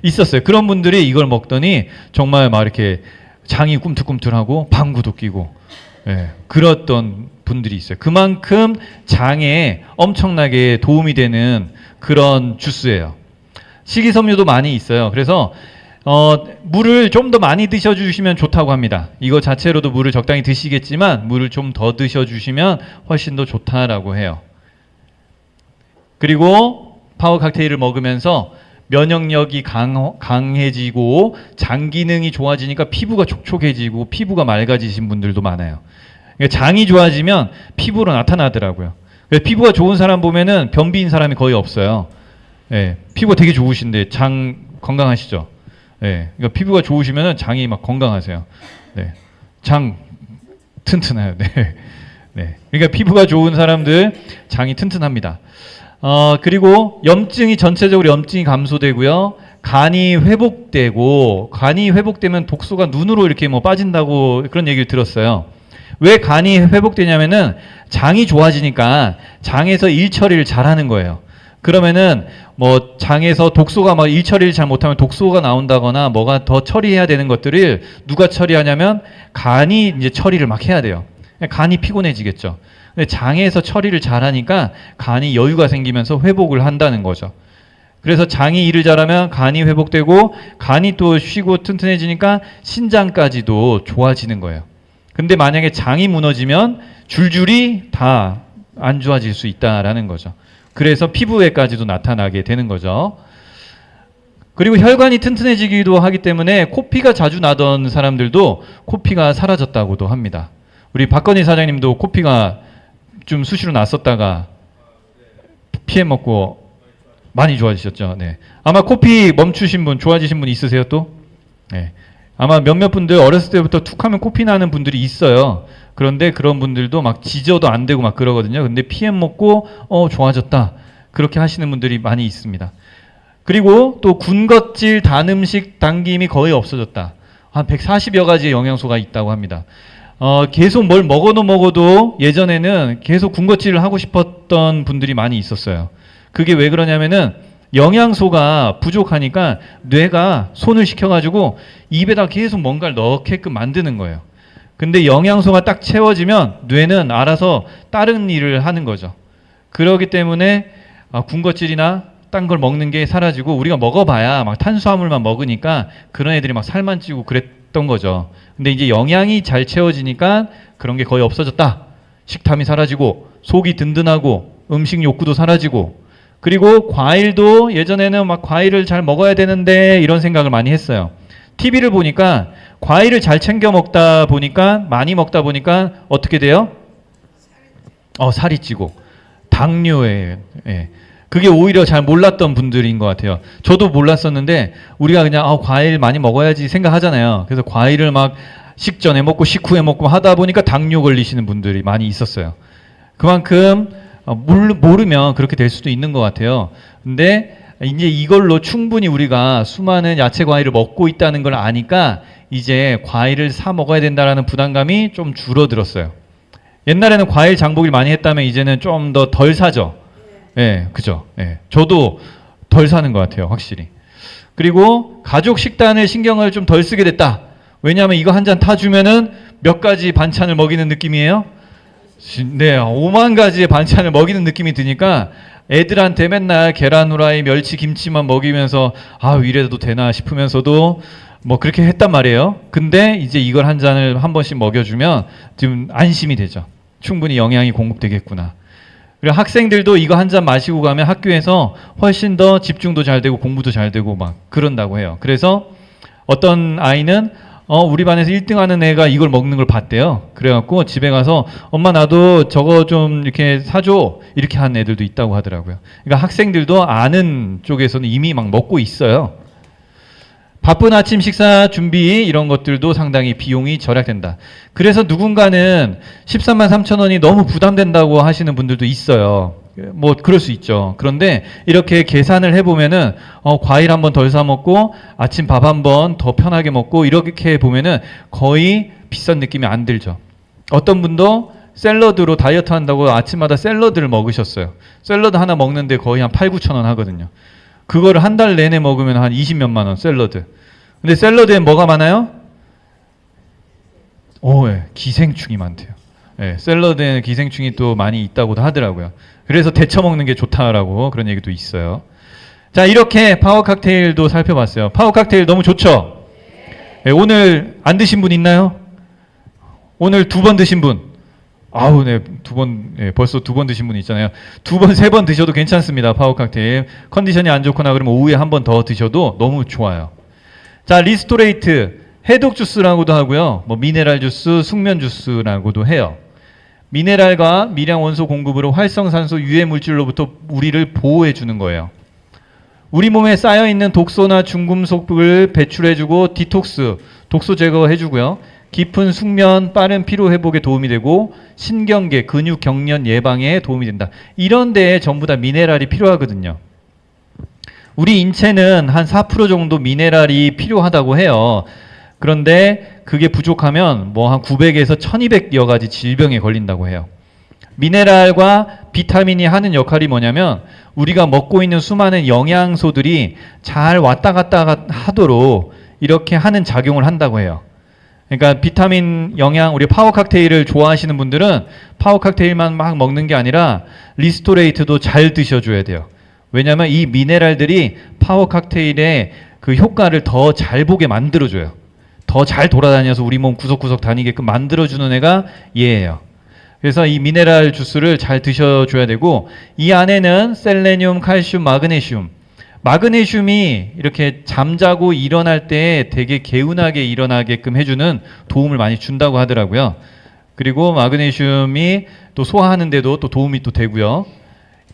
있었어요. 그런 분들이 이걸 먹더니 정말 막 이렇게 장이 꿈틀꿈틀하고 방구도 끼고, 그랬던 분들이 있어요. 그만큼 장에 엄청나게 도움이 되는 그런 주스예요. 식이섬유도 많이 있어요. 그래서 물을 좀 더 많이 드셔주시면 좋다고 합니다. 이거 자체로도 물을 적당히 드시겠지만 물을 좀 더 드셔주시면 훨씬 더 좋다라고 해요. 그리고 파워 칵테일을 먹으면서 면역력이 강해지고 장 기능이 좋아지니까 피부가 촉촉해지고 피부가 맑아지신 분들도 많아요. 그러니까 장이 좋아지면 피부로 나타나더라고요. 그래서 피부가 좋은 사람 보면은 변비인 사람이 거의 없어요. 피부가 되게 좋으신데 장 건강하시죠? 그러니까 피부가 좋으시면은 장이 막 건강하세요. 장 튼튼해요. 그러니까 피부가 좋은 사람들 장이 튼튼합니다. 그리고 염증이 전체적으로 염증이 감소되고요. 간이 회복되고, 간이 회복되면 독소가 눈으로 이렇게 빠진다고 그런 얘기를 들었어요. 왜 간이 회복되냐면은 장이 좋아지니까 장에서 일 처리를 잘하는 거예요. 그러면은 장에서 독소가 일 처리를 잘 못하면 독소가 나온다거나 뭐가 더 처리해야 되는 것들을 누가 처리하냐면 간이 이제 처리를 막 해야 돼요. 간이 피곤해지겠죠. 근데 장에서 처리를 잘하니까 간이 여유가 생기면서 회복을 한다는 거죠. 그래서 장이 일을 잘하면 간이 회복되고, 간이 또 쉬고 튼튼해지니까 신장까지도 좋아지는 거예요. 근데 만약에 장이 무너지면 줄줄이 다 안 좋아질 수 있다라는 거죠. 그래서 피부에까지도 나타나게 되는 거죠. 그리고 혈관이 튼튼해지기도 하기 때문에 코피가 자주 나던 사람들도 코피가 사라졌다고도 합니다. 우리 박건희 사장님도 코피가 좀 수시로 났었다가 피해 먹고 많이 좋아지셨죠. 아마 코피 멈추신 분, 좋아지신 분 있으세요 또? 아마 몇몇 분들 어렸을 때부터 툭 하면 코피 나는 분들이 있어요. 그런데 그런 분들도 막 지져도 안 되고 막 그러거든요. 근데 피해 먹고 좋아졌다. 그렇게 하시는 분들이 많이 있습니다. 그리고 또 군것질, 단 음식, 당김이 거의 없어졌다. 한 140여 가지의 영양소가 있다고 합니다. 계속 뭘 먹어도 예전에는 계속 군것질을 하고 싶었던 분들이 많이 있었어요. 그게 왜 그러냐면은 영양소가 부족하니까 뇌가 손을 시켜가지고 입에다 계속 뭔가를 넣게끔 만드는 거예요. 근데 영양소가 딱 채워지면 뇌는 알아서 다른 일을 하는 거죠. 그렇기 때문에 군것질이나 딴 걸 먹는 게 사라지고, 우리가 먹어봐야 막 탄수화물만 먹으니까 그런 애들이 막 살만 찌고 됐던 거죠. 근데 이제 영양이 잘 채워지니까 그런 게 거의 없어졌다. 식탐이 사라지고 속이 든든하고 음식 욕구도 사라지고 그리고 과일도 예전에는 막 과일을 잘 먹어야 되는데 이런 생각을 많이 했어요. TV를 보니까 과일을 잘 챙겨 먹다 보니까 많이 먹다 보니까 어떻게 돼요? 살이 찌고 당뇨에 그게 오히려 잘 몰랐던 분들인 것 같아요. 저도 몰랐었는데 우리가 그냥 과일 많이 먹어야지 생각하잖아요. 그래서 과일을 막 식전에 먹고 식후에 먹고 하다 보니까 당뇨 걸리시는 분들이 많이 있었어요. 그만큼 모르면 그렇게 될 수도 있는 것 같아요. 근데 이제 이걸로 충분히 우리가 수많은 야채 과일을 먹고 있다는 걸 아니까 이제 과일을 사 먹어야 된다라는 부담감이 좀 줄어들었어요. 옛날에는 과일 장보기를 많이 했다면 이제는 좀 더 덜 사죠. 그죠. 저도 덜 사는 것 같아요, 확실히. 그리고 가족 식단을 신경을 좀 덜 쓰게 됐다. 왜냐하면 이거 한 잔 타주면은 몇 가지 반찬을 먹이는 느낌이에요. 네, 5만 가지의 반찬을 먹이는 느낌이 드니까 애들한테 맨날 계란 후라이, 멸치, 김치만 먹이면서 이래도 되나 싶으면서도 뭐 그렇게 했단 말이에요. 근데 이제 이걸 한 잔을 한 번씩 먹여주면 좀 안심이 되죠. 충분히 영양이 공급되겠구나. 그리고 학생들도 이거 한 잔 마시고 가면 학교에서 훨씬 더 집중도 잘 되고 공부도 잘 되고 막 그런다고 해요. 그래서 어떤 아이는 우리 반에서 1등 하는 애가 이걸 먹는 걸 봤대요. 그래갖고 집에 가서 엄마 나도 저거 좀 이렇게 사줘. 이렇게 하는 애들도 있다고 하더라고요. 그러니까 학생들도 아는 쪽에서는 이미 막 먹고 있어요. 바쁜 아침 식사 준비 이런 것들도 상당히 비용이 절약된다. 그래서 누군가는 13만 3천 원이 너무 부담된다고 하시는 분들도 있어요. 뭐 그럴 수 있죠. 그런데 이렇게 계산을 해보면은 과일 한 번 덜 사 먹고 아침 밥 한 번 더 편하게 먹고 이렇게 보면은 거의 비싼 느낌이 안 들죠. 어떤 분도 샐러드로 다이어트 한다고 아침마다 샐러드를 먹으셨어요. 샐러드 하나 먹는데 거의 한 8, 9천 원 하거든요. 그거를 한 달 내내 먹으면 한 20몇만 원 샐러드. 근데 샐러드에 뭐가 많아요? 기생충이 많대요. 샐러드에는 기생충이 또 많이 있다고도 하더라고요. 그래서 데쳐 먹는 게 좋다라고 그런 얘기도 있어요. 자, 이렇게 파워 칵테일도 살펴봤어요. 파워 칵테일 너무 좋죠? 오늘 안 드신 분 있나요? 오늘 2번 드신 분? 벌써 2번 드신 분 있잖아요. 2번, 3번 드셔도 괜찮습니다. 파워 칵테일. 컨디션이 안 좋거나 그러면 오후에 한 번 더 드셔도 너무 좋아요. 자, 리스토레이트. 해독 주스라고도 하고요. 뭐 미네랄 주스, 숙면 주스라고도 해요. 미네랄과 미량 원소 공급으로 활성산소 유해 물질로부터 우리를 보호해 주는 거예요. 우리 몸에 쌓여 있는 독소나 중금속을 배출해 주고 디톡스, 독소 제거해 주고요. 깊은 숙면, 빠른 피로 회복에 도움이 되고 신경계, 근육 경련 예방에 도움이 된다. 이런 데에 전부 다 미네랄이 필요하거든요. 우리 인체는 한 4% 정도 미네랄이 필요하다고 해요. 그런데 그게 부족하면 뭐 한 900에서 1200여 가지 질병에 걸린다고 해요. 미네랄과 비타민이 하는 역할이 뭐냐면 우리가 먹고 있는 수많은 영양소들이 잘 왔다 갔다 하도록 이렇게 하는 작용을 한다고 해요. 그러니까 비타민 영양, 우리 파워 칵테일을 좋아하시는 분들은 파워 칵테일만 막 먹는 게 아니라 리스토레이트도 잘 드셔줘야 돼요. 왜냐하면 이 미네랄들이 파워 칵테일의 그 효과를 더 잘 보게 만들어줘요. 더 잘 돌아다녀서 우리 몸 구석구석 다니게끔 만들어주는 애가 얘예요. 그래서 이 미네랄 주스를 잘 드셔줘야 되고 이 안에는 셀레늄, 칼슘, 마그네슘. 마그네슘이 이렇게 잠자고 일어날 때 되게 개운하게 일어나게끔 해주는 도움을 많이 준다고 하더라고요. 그리고 마그네슘이 또 소화하는 데도 또 도움이 또 되고요.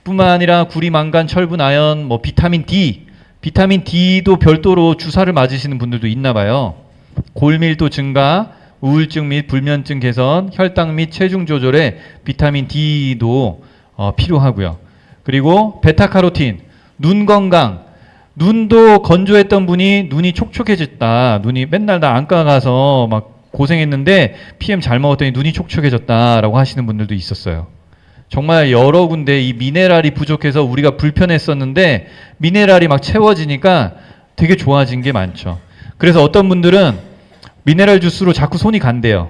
뿐만 아니라 구리, 망간, 철분, 아연, 뭐 비타민 D도 별도로 주사를 맞으시는 분들도 있나 봐요. 골밀도 증가, 우울증 및 불면증 개선, 혈당 및 체중 조절에 비타민 D도 필요하고요. 그리고 베타카로틴, 눈 건강. 눈도 건조했던 분이 눈이 촉촉해졌다. 눈이 맨날 나 안과 가서 막 고생했는데 PM 잘 먹었더니 눈이 촉촉해졌다라고 하시는 분들도 있었어요. 정말 여러 군데 이 미네랄이 부족해서 우리가 불편했었는데 미네랄이 막 채워지니까 되게 좋아진 게 많죠. 그래서 어떤 분들은 미네랄 주스로 자꾸 손이 간대요.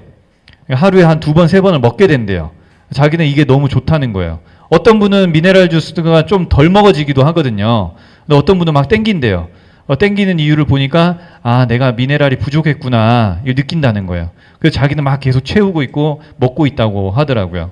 하루에 한 2번, 3번을 먹게 된대요. 자기는 이게 너무 좋다는 거예요. 어떤 분은 미네랄 주스가 좀 덜 먹어지기도 하거든요. 근데 어떤 분은 막 땡긴대요. 땡기는 이유를 보니까 아, 내가 미네랄이 부족했구나 이걸 느낀다는 거예요. 그래서 자기는 막 계속 채우고 있고 먹고 있다고 하더라고요.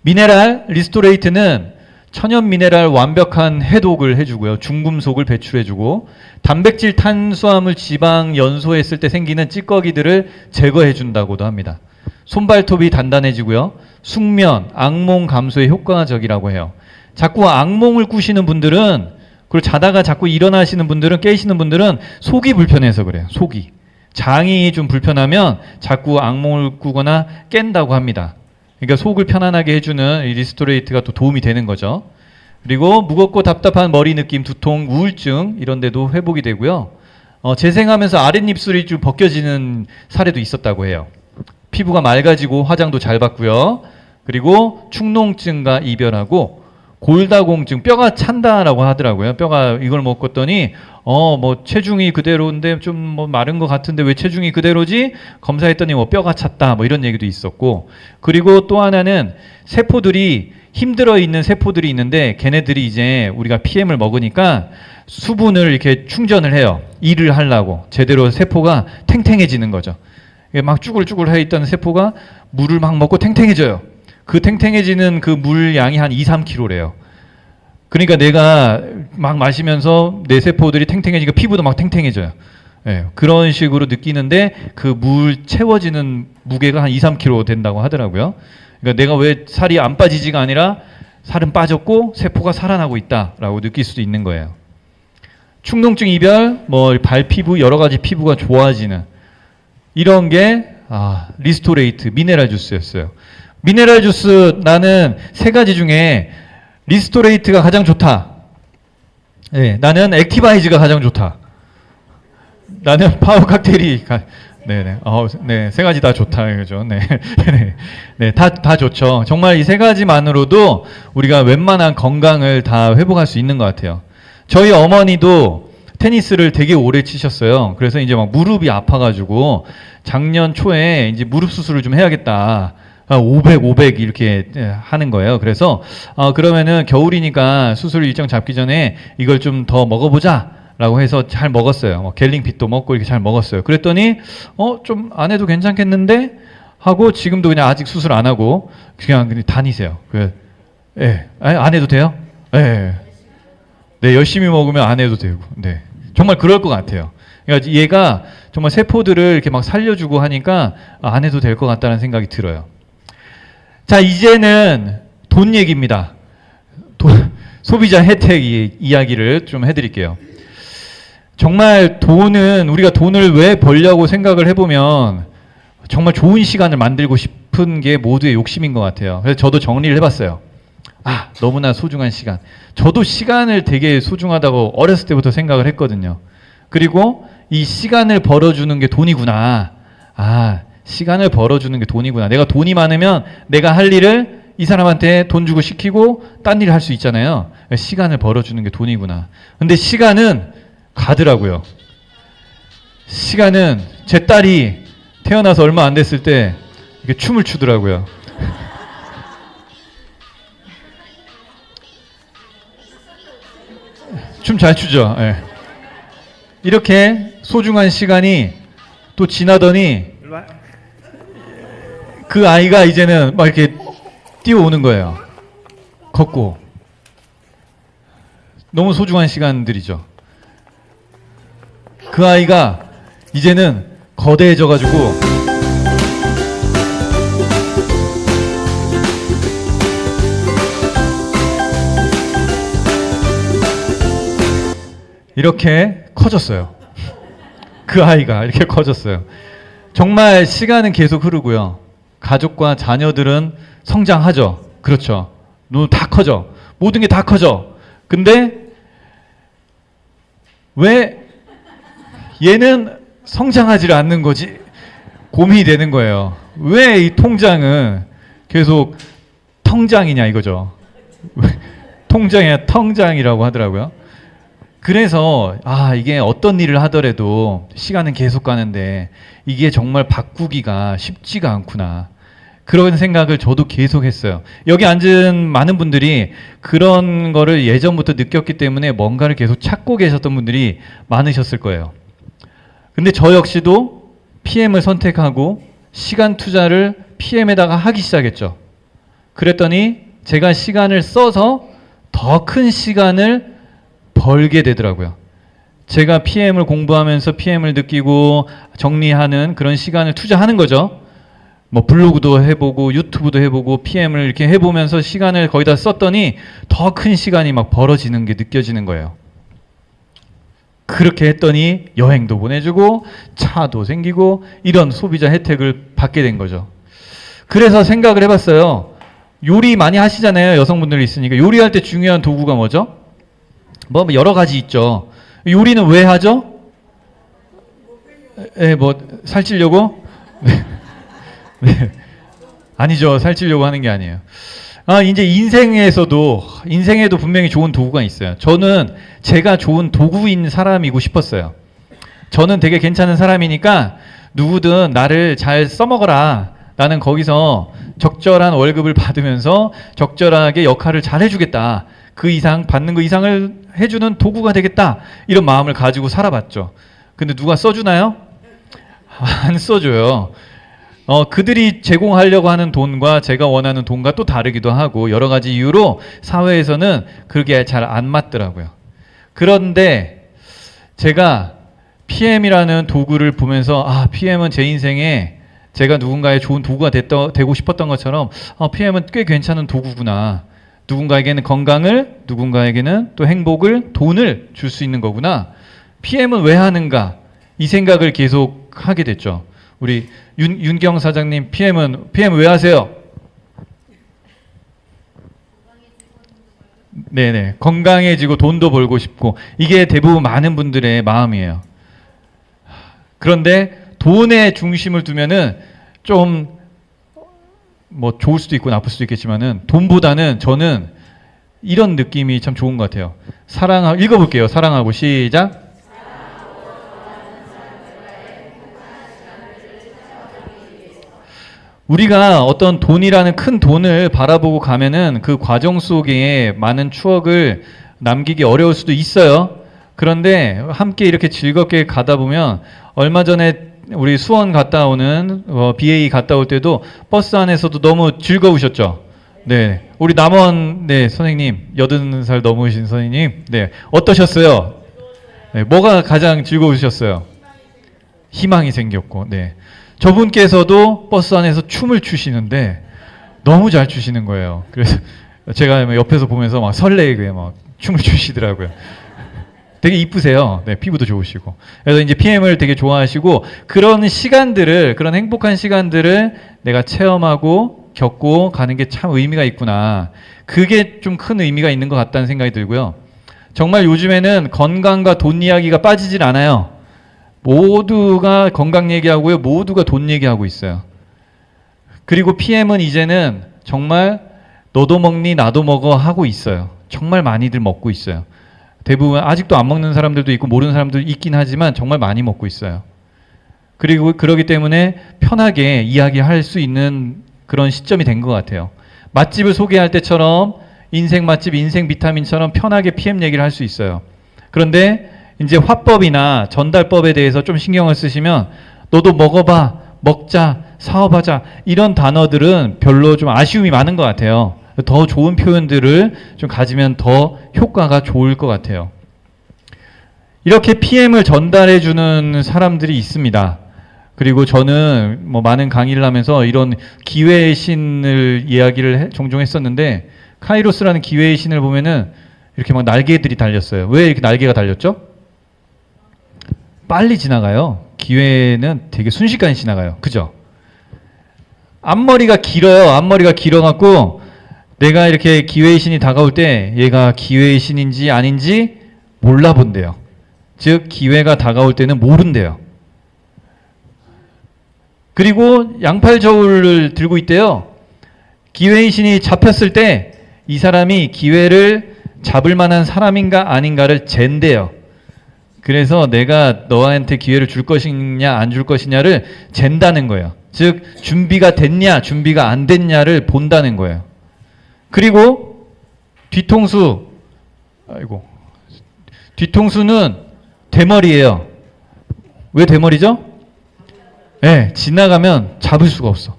미네랄 리스토레이트는 천연 미네랄 완벽한 해독을 해주고요. 중금속을 배출해주고 단백질, 탄수화물, 지방 연소했을 때 생기는 찌꺼기들을 제거해준다고도 합니다. 손발톱이 단단해지고요. 숙면, 악몽 감소에 효과적이라고 해요. 자꾸 악몽을 꾸시는 분들은, 그리고 자다가 자꾸 일어나시는 분들은, 깨시는 분들은 속이 불편해서 그래요. 속이. 장이 좀 불편하면 자꾸 악몽을 꾸거나 깬다고 합니다. 그러니까 속을 편안하게 해주는 이 리스토레이트가 또 도움이 되는 거죠. 그리고 무겁고 답답한 머리 느낌, 두통, 우울증 이런 데도 회복이 되고요. 재생하면서 아랫입술이 좀 벗겨지는 사례도 있었다고 해요. 피부가 맑아지고 화장도 잘 받고요. 그리고 축농증과 이별하고 골다공증, 뼈가 찬다라고 하더라고요. 뼈가 이걸 먹었더니 뭐 체중이 그대로인데 좀 뭐 마른 것 같은데 왜 체중이 그대로지? 검사했더니 뭐 뼈가 찼다 뭐 이런 얘기도 있었고, 그리고 또 하나는 세포들이 힘들어 있는 세포들이 있는데 걔네들이 이제 우리가 PM을 먹으니까 수분을 이렇게 충전을 해요. 일을 하려고 제대로 세포가 탱탱해지는 거죠. 막 쭈글쭈글 해 있던 세포가 물을 막 먹고 탱탱해져요. 그 탱탱해지는 그 물 양이 한 2-3kg래요. 그러니까 내가 막 마시면서 내 세포들이 탱탱해지니까 피부도 막 탱탱해져요. 예, 그런 식으로 느끼는데 그 물 채워지는 무게가 한 2-3kg 된다고 하더라고요. 그러니까 내가 왜 살이 안 빠지지가 아니라 살은 빠졌고 세포가 살아나고 있다라고 느낄 수도 있는 거예요. 축농증 이별, 뭐 발 피부 여러 가지 피부가 좋아지는 이런 게 리스토레이트 미네랄 주스였어요. 미네랄 주스 나는 세 가지 중에 리스토레이트가 가장 좋다. 네, 나는 액티바이즈가 가장 좋다. 나는 파워 칵테일이 네네. 네, 세 가지 다 좋다 이거죠. 네, 네, 다 좋죠. 정말 이 세 가지만으로도 우리가 웬만한 건강을 다 회복할 수 있는 것 같아요. 저희 어머니도 테니스를 되게 오래 치셨어요. 그래서 이제 막 무릎이 아파가지고 작년 초에 이제 무릎 수술을 좀 해야겠다. 500 이렇게 하는 거예요. 그래서 그러면은 겨울이니까 수술 일정 잡기 전에 이걸 좀 더 먹어보자라고 해서 잘 먹었어요. 갤링핏도 먹고 이렇게 잘 먹었어요. 그랬더니 좀 안 해도 괜찮겠는데 하고 지금도 그냥 아직 수술 안 하고 그냥 다니세요. 예, 안 해도 돼요? 예. 네, 열심히 먹으면 안 해도 되고. 네, 정말 그럴 것 같아요. 그러니까 얘가 정말 세포들을 이렇게 막 살려주고 하니까 안 해도 될 것 같다는 생각이 들어요. 자, 이제는 돈 얘기입니다. 소비자 혜택 이야기를 좀 해드릴게요. 정말 우리가 돈을 왜 벌려고 생각을 해보면 정말 좋은 시간을 만들고 싶은 게 모두의 욕심인 것 같아요. 그래서 저도 정리를 해봤어요. 너무나 소중한 시간. 저도 시간을 되게 소중하다고 어렸을 때부터 생각을 했거든요. 그리고 이 시간을 벌어주는 게 돈이구나. 시간을 벌어주는 게 돈이구나. 내가 돈이 많으면 내가 할 일을 이 사람한테 돈 주고 시키고 딴 일을 할 수 있잖아요. 시간을 벌어주는 게 돈이구나. 근데 시간은 가더라고요. 시간은 제 딸이 태어나서 얼마 안 됐을 때 이렇게 춤을 추더라고요. 춤 잘 추죠. 네. 이렇게 소중한 시간이 또 지나더니 그 아이가 이제는 막 이렇게 뛰어오는 거예요. 걷고. 너무 소중한 시간들이죠. 그 아이가 이제는 거대해져가지고 이렇게 커졌어요. 그 아이가 이렇게 커졌어요. 정말 시간은 계속 흐르고요. 가족과 자녀들은 성장하죠. 그렇죠. 다 커져. 모든 게 다 커져. 근데 왜 얘는 성장하지 않는 거지? 고민이 되는 거예요. 왜 이 통장은 계속 텅장이냐 이거죠. 통장이야 텅장이라고 하더라고요. 그래서 이게 어떤 일을 하더라도 시간은 계속 가는데 이게 정말 바꾸기가 쉽지가 않구나. 그런 생각을 저도 계속 했어요. 여기 앉은 많은 분들이 그런 거를 예전부터 느꼈기 때문에 뭔가를 계속 찾고 계셨던 분들이 많으셨을 거예요. 근데 저 역시도 PM을 선택하고 시간 투자를 PM에다가 하기 시작했죠. 그랬더니 제가 시간을 써서 더 큰 시간을 벌게 되더라고요. 제가 PM을 공부하면서 PM을 느끼고 정리하는 그런 시간을 투자하는 거죠. 뭐 블로그도 해보고 유튜브도 해보고 PM을 이렇게 해보면서 시간을 거의 다 썼더니 더 큰 시간이 막 벌어지는 게 느껴지는 거예요. 그렇게 했더니 여행도 보내주고 차도 생기고 이런 소비자 혜택을 받게 된 거죠. 그래서 생각을 해봤어요. 요리 많이 하시잖아요. 여성분들이 있으니까. 요리할 때 중요한 도구가 뭐죠? 뭐 여러 가지 있죠. 요리는 왜 하죠? 뭐 살찌려고? 네. 네. 아니죠. 살찌려고 하는 게 아니에요. 이제 인생에도 분명히 좋은 도구가 있어요. 저는 제가 좋은 도구인 사람이고 싶었어요. 저는 되게 괜찮은 사람이니까 누구든 나를 잘 써먹어라. 나는 거기서 적절한 월급을 받으면서 적절하게 역할을 잘 해주겠다. 그 이상, 받는 그 이상을 해주는 도구가 되겠다. 이런 마음을 가지고 살아봤죠. 근데 누가 써주나요? 안 써줘요. 그들이 제공하려고 하는 돈과 제가 원하는 돈과 또 다르기도 하고 여러 가지 이유로 사회에서는 그게 잘 안 맞더라고요. 그런데 제가 PM이라는 도구를 보면서 PM은 제 인생에 제가 누군가의 좋은 도구가 되고 싶었던 것처럼 PM은 꽤 괜찮은 도구구나. 누군가에게는 건강을, 누군가에게는 또 행복을, 돈을 줄 수 있는 거구나. PM은 왜 하는가? 이 생각을 계속 하게 됐죠. 우리 윤경 사장님, PM 왜 하세요? 네네. 건강해지고 돈도 벌고 싶고 이게 대부분 많은 분들의 마음이에요. 그런데 돈에 중심을 두면은 좀 뭐 좋을 수도 있고 나쁠 수도 있겠지만은 돈보다는 저는 이런 느낌이 참 좋은 것 같아요. 읽어볼게요. 사랑하고 시작. 우리가 어떤 돈이라는 큰 돈을 바라보고 가면은 그 과정 속에 많은 추억을 남기기 어려울 수도 있어요. 그런데 함께 이렇게 즐겁게 가다 보면 얼마 전에 우리 수원 갔다 오는 BA 갔다 올 때도 버스 안에서도 너무 즐거우셨죠. 네, 우리 남원 선생님 80살 넘으신 선생님 어떠셨어요? 네, 뭐가 가장 즐거우셨어요? 희망이 생겼고 저분께서도 버스 안에서 춤을 추시는데 너무 잘 추시는 거예요. 그래서 제가 옆에서 보면서 막 설레게 막 춤을 추시더라고요. 되게 이쁘세요. 피부도 좋으시고. 그래서 이제 PM을 되게 좋아하시고 그런 시간들을, 그런 행복한 시간들을 내가 체험하고 겪고 가는 게 참 의미가 있구나. 그게 좀 큰 의미가 있는 것 같다는 생각이 들고요. 정말 요즘에는 건강과 돈 이야기가 빠지질 않아요. 모두가 건강 얘기하고요. 모두가 돈 얘기하고 있어요. 그리고 PM은 이제는 정말 너도 먹니 나도 먹어 하고 있어요. 정말 많이들 먹고 있어요. 대부분 아직도 안 먹는 사람들도 있고 모르는 사람도 있긴 하지만 정말 많이 먹고 있어요. 그리고 그러기 때문에 편하게 이야기할 수 있는 그런 시점이 된 것 같아요. 맛집을 소개할 때처럼 인생 맛집, 인생 비타민처럼 편하게 PM 얘기를 할 수 있어요. 그런데 이제 화법이나 전달법에 대해서 좀 신경을 쓰시면 너도 먹어봐, 먹자, 사업하자 이런 단어들은 별로 좀 아쉬움이 많은 것 같아요. 더 좋은 표현들을 좀 가지면 더 효과가 좋을 것 같아요. 이렇게 PM을 전달해 주는 사람들이 있습니다. 그리고 저는 뭐 많은 강의를 하면서 이런 기회의 신을 이야기를 종종 했었는데 카이로스라는 기회의 신을 보면은 이렇게 막 날개들이 달렸어요. 왜 이렇게 날개가 달렸죠? 빨리 지나가요. 기회는 되게 순식간에 지나가요. 그죠? 앞머리가 길어요. 앞머리가 길어갖고 내가 이렇게 기회의 신이 다가올 때 얘가 기회의 신인지 아닌지 몰라본대요. 즉 기회가 다가올 때는 모른대요. 그리고 양팔 저울을 들고 있대요. 기회의 신이 잡혔을 때 이 사람이 기회를 잡을 만한 사람인가 아닌가를 잰대요. 그래서 내가 너한테 기회를 줄 것이냐 안 줄 것이냐를 잰다는 거예요. 즉 준비가 됐냐 준비가 안 됐냐를 본다는 거예요. 그리고 뒤통수, 아이고, 뒤통수는 대머리예요. 왜 대머리죠? 네, 지나가면 잡을 수가 없어.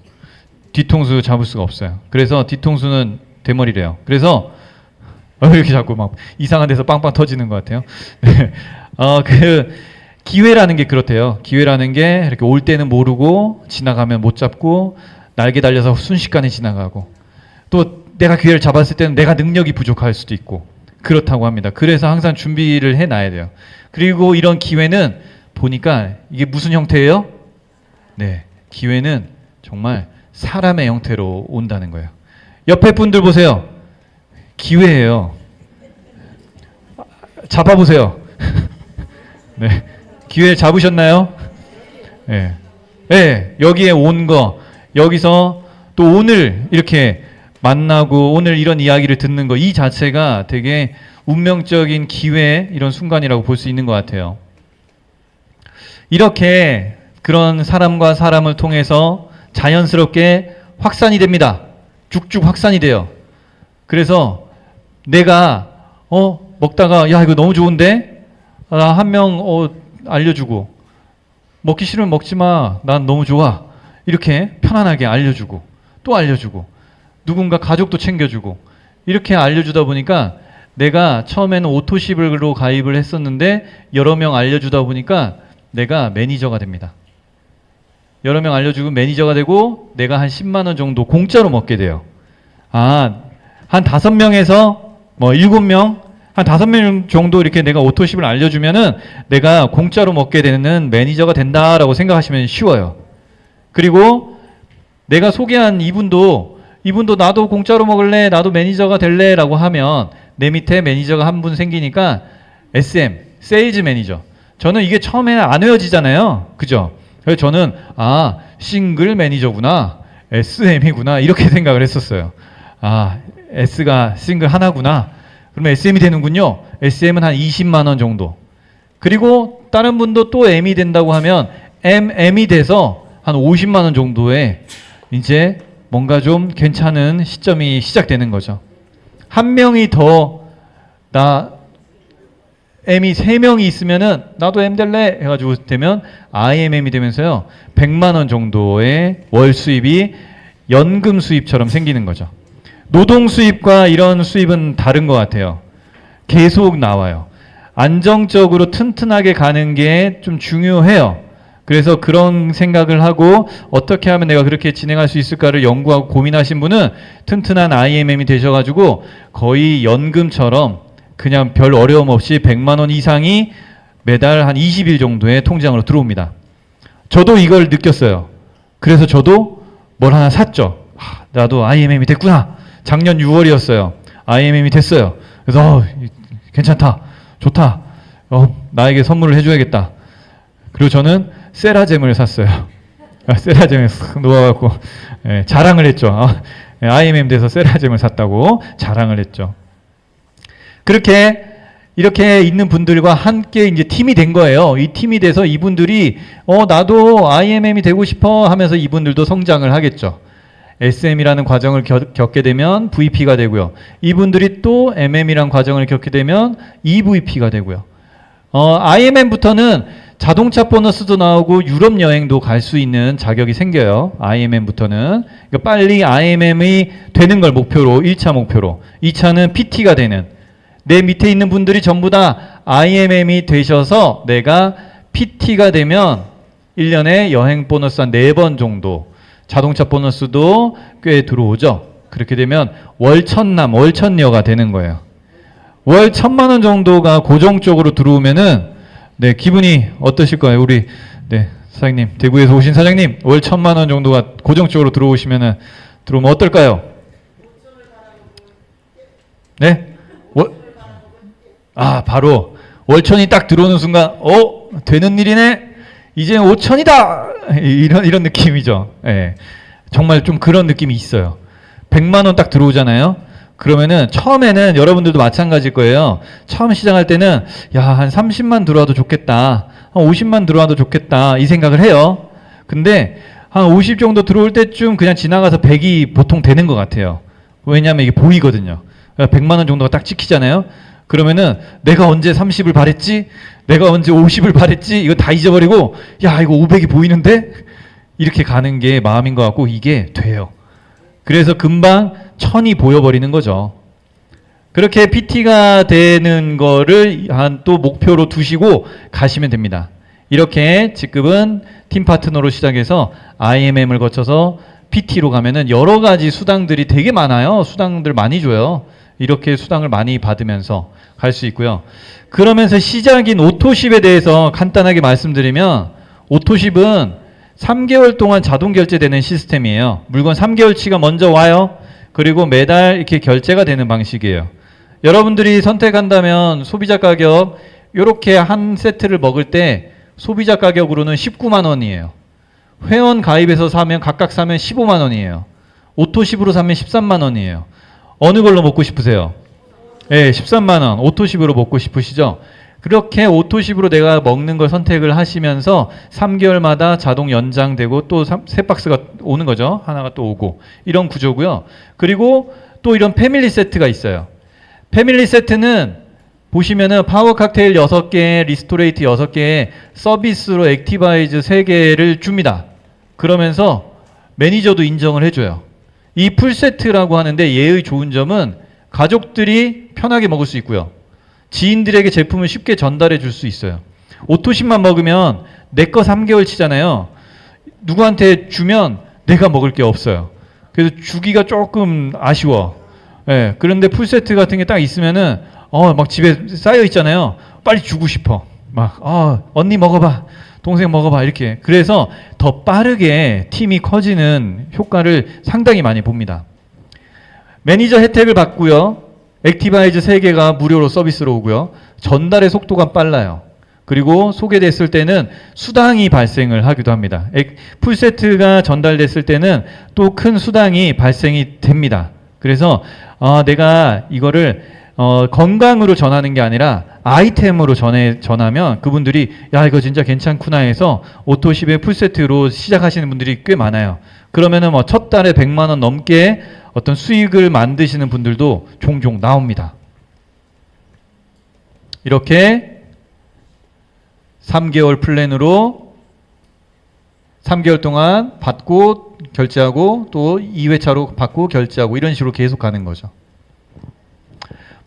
뒤통수 잡을 수가 없어요. 그래서 뒤통수는 대머리래요. 그래서 이렇게 자꾸 막 이상한 데서 빵빵 터지는 것 같아요. 네. 그 기회라는 게 그렇대요. 기회라는 게 이렇게 올 때는 모르고 지나가면 못 잡고 날개 달려서 순식간에 지나가고 또 내가 기회를 잡았을 때는 내가 능력이 부족할 수도 있고 그렇다고 합니다. 그래서 항상 준비를 해놔야 돼요. 그리고 이런 기회는 보니까 이게 무슨 형태예요? 네, 기회는 정말 사람의 형태로 온다는 거예요. 옆에 분들 보세요. 기회예요. 잡아보세요. 네, 기회 잡으셨나요? 네. 네, 여기에 온 거, 여기서 또 오늘 이렇게 만나고 오늘 이런 이야기를 듣는 거, 이 자체가 되게 운명적인 기회, 이런 순간이라고 볼 수 있는 것 같아요. 이렇게 그런 사람과 사람을 통해서 자연스럽게 확산이 됩니다. 쭉쭉 확산이 돼요. 그래서 내가 먹다가 야 이거 너무 좋은데 한 명 알려주고 먹기 싫으면 먹지 마. 난 너무 좋아. 이렇게 편안하게 알려주고 또 알려주고 누군가 가족도 챙겨주고 이렇게 알려주다 보니까 내가 처음에는 오토십으로 가입을 했었는데 여러 명 알려주다 보니까 내가 매니저가 됩니다. 여러 명 알려주고 매니저가 되고 내가 한 10만 원 정도 공짜로 먹게 돼요. 한 5명에서 뭐 7명, 한 5명 정도 이렇게 내가 오토십을 알려주면은 내가 공짜로 먹게 되는 매니저가 된다라고 생각하시면 쉬워요. 그리고 내가 소개한 이분도 나도 공짜로 먹을래, 나도 매니저가 될래 라고 하면 내 밑에 매니저가 한 분 생기니까 SM, 세일즈 매니저. 저는 이게 처음에는 안 외워지잖아요. 그죠? 그래서 저는 싱글 매니저구나, SM이구나 이렇게 생각을 했었어요. S가 싱글 하나구나. 그러면 SM이 되는군요. SM은 한 20만 원 정도. 그리고 다른 분도 또 M이 된다고 하면 M이 돼서 한 50만 원 정도에 이제 뭔가 좀 괜찮은 시점이 시작되는 거죠. 한 명이 더 M이 3명이 있으면은 나도 M 될래 해가지고 되면 IMM이 되면서요 100만 원 정도의 월 수입이 연금 수입처럼 생기는 거죠. 노동 수입과 이런 수입은 다른 것 같아요. 계속 나와요. 안정적으로 튼튼하게 가는 게 좀 중요해요. 그래서 그런 생각을 하고 어떻게 하면 내가 그렇게 진행할 수 있을까를 연구하고 고민하신 분은 튼튼한 IMM이 되셔가지고 거의 연금처럼 그냥 별 어려움 없이 100만 원 이상이 매달 한 20일 정도의 통장으로 들어옵니다. 저도 이걸 느꼈어요. 그래서 저도 뭘 하나 샀죠. 나도 IMM이 됐구나. 작년 6월이었어요. IMM이 됐어요. 그래서 괜찮다. 좋다. 나에게 선물을 해줘야겠다. 그리고 저는 세라젬을 샀어요. 세라젬에 쓱 놓아갖고 자랑을 했죠. IMM 돼서 세라젬을 샀다고 자랑을 했죠. 그렇게 이렇게 있는 분들과 함께 이제 팀이 된 거예요. 이 팀이 돼서 이분들이 나도 IMM이 되고 싶어 하면서 이분들도 성장을 하겠죠. SM이라는 과정을 겪게 되면 VP가 되고요. 이분들이 또 MM이라는 과정을 겪게 되면 EVP가 되고요. IMM부터는 자동차 보너스도 나오고 유럽 여행도 갈 수 있는 자격이 생겨요. IMM부터는. 그러니까 빨리 IMM이 되는 걸 목표로 1차 목표로. 2차는 PT가 되는. 내 밑에 있는 분들이 전부 다 IMM이 되셔서 내가 PT가 되면 1년에 여행 보너스 한 4번 정도, 자동차 보너스도 꽤 들어오죠. 그렇게 되면 월천남, 월천녀가 되는 거예요. 월 1,000만 원 정도가 고정적으로 들어오면은 기분이 어떠실 거예요? 우리 사장님, 대구에서 오신 사장님, 월 1,000만 원 정도가 고정적으로 들어오면 어떨까요? 네? 바로 월천이 딱 들어오는 순간 되는 일이네. 이제 5천이다. 이런 느낌이죠. 정말 좀 그런 느낌이 있어요. 100만 원 딱 들어오잖아요. 그러면은 처음에는 여러분들도 마찬가지일 거예요. 처음 시작할 때는 한 30만 들어와도 좋겠다. 한 50만 들어와도 좋겠다. 이 생각을 해요. 근데 한 50 정도 들어올 때쯤 그냥 지나가서 100이 보통 되는 것 같아요. 왜냐하면 이게 보이거든요. 100만 원 정도가 딱 찍히잖아요. 그러면은 내가 언제 30을 바랬지? 내가 언제 50을 바랬지? 이거 다 잊어버리고 야 이거 500이 보이는데? 이렇게 가는 게 마음인 것 같고 이게 돼요. 그래서 금방 1000이 보여버리는 거죠. 그렇게 PT가 되는 거를 한 또 목표로 두시고 가시면 됩니다. 이렇게 직급은 팀 파트너로 시작해서 IMM을 거쳐서 PT로 가면은 여러 가지 수당들이 되게 많아요. 수당들 많이 줘요. 이렇게 수당을 많이 받으면서 갈 수 있고요. 그러면서 시작인 오토십에 대해서 간단하게 말씀드리면 오토십은 3개월 동안 자동 결제되는 시스템이에요. 물건 3개월치가 먼저 와요. 그리고 매달 이렇게 결제가 되는 방식이에요. 여러분들이 선택한다면 소비자 가격 이렇게 한 세트를 먹을 때 소비자 가격으로는 19만 원이에요. 회원 가입해서 사면 각각 사면 15만 원이에요. 오토십으로 사면 13만 원이에요. 어느 걸로 먹고 싶으세요? 네, 13만 원. 오토십으로 먹고 싶으시죠? 그렇게 오토십으로 내가 먹는 걸 선택을 하시면서 3개월마다 자동 연장되고 또 새 박스가 오는 거죠. 하나가 또 오고. 이런 구조고요. 그리고 또 이런 패밀리 세트가 있어요. 패밀리 세트는 보시면은 파워 칵테일 6개, 리스토레이트 6개에 서비스로 액티바이즈 3개를 줍니다. 그러면서 매니저도 인정을 해줘요. 이 풀세트라고 하는데 얘의 좋은 점은 가족들이 편하게 먹을 수 있고요. 지인들에게 제품을 쉽게 전달해 줄 수 있어요. 오토십만 먹으면 내 거 3개월 치잖아요. 누구한테 주면 내가 먹을 게 없어요. 그래서 주기가 조금 아쉬워. 예, 그런데 풀세트 같은 게 딱 있으면은 막 집에 쌓여 있잖아요. 빨리 주고 싶어. 막 언니 먹어봐. 동생 먹어봐. 이렇게. 그래서 더 빠르게 팀이 커지는 효과를 상당히 많이 봅니다. 매니저 혜택을 받고요. 액티바이즈 3개가 무료로 서비스로 오고요. 전달의 속도가 빨라요. 그리고 소개됐을 때는 수당이 발생을 하기도 합니다. 풀세트가 전달됐을 때는 또 큰 수당이 발생이 됩니다. 그래서 내가 이거를 건강으로 전하는 게 아니라 아이템으로 전하면 그분들이 야 이거 진짜 괜찮구나 해서 오토십의 풀세트로 시작하시는 분들이 꽤 많아요. 그러면은 뭐 첫 달에 100만 원 넘게 어떤 수익을 만드시는 분들도 종종 나옵니다. 이렇게 3개월 플랜으로 3개월 동안 받고 결제하고 또 2회차로 받고 결제하고 이런 식으로 계속 가는 거죠.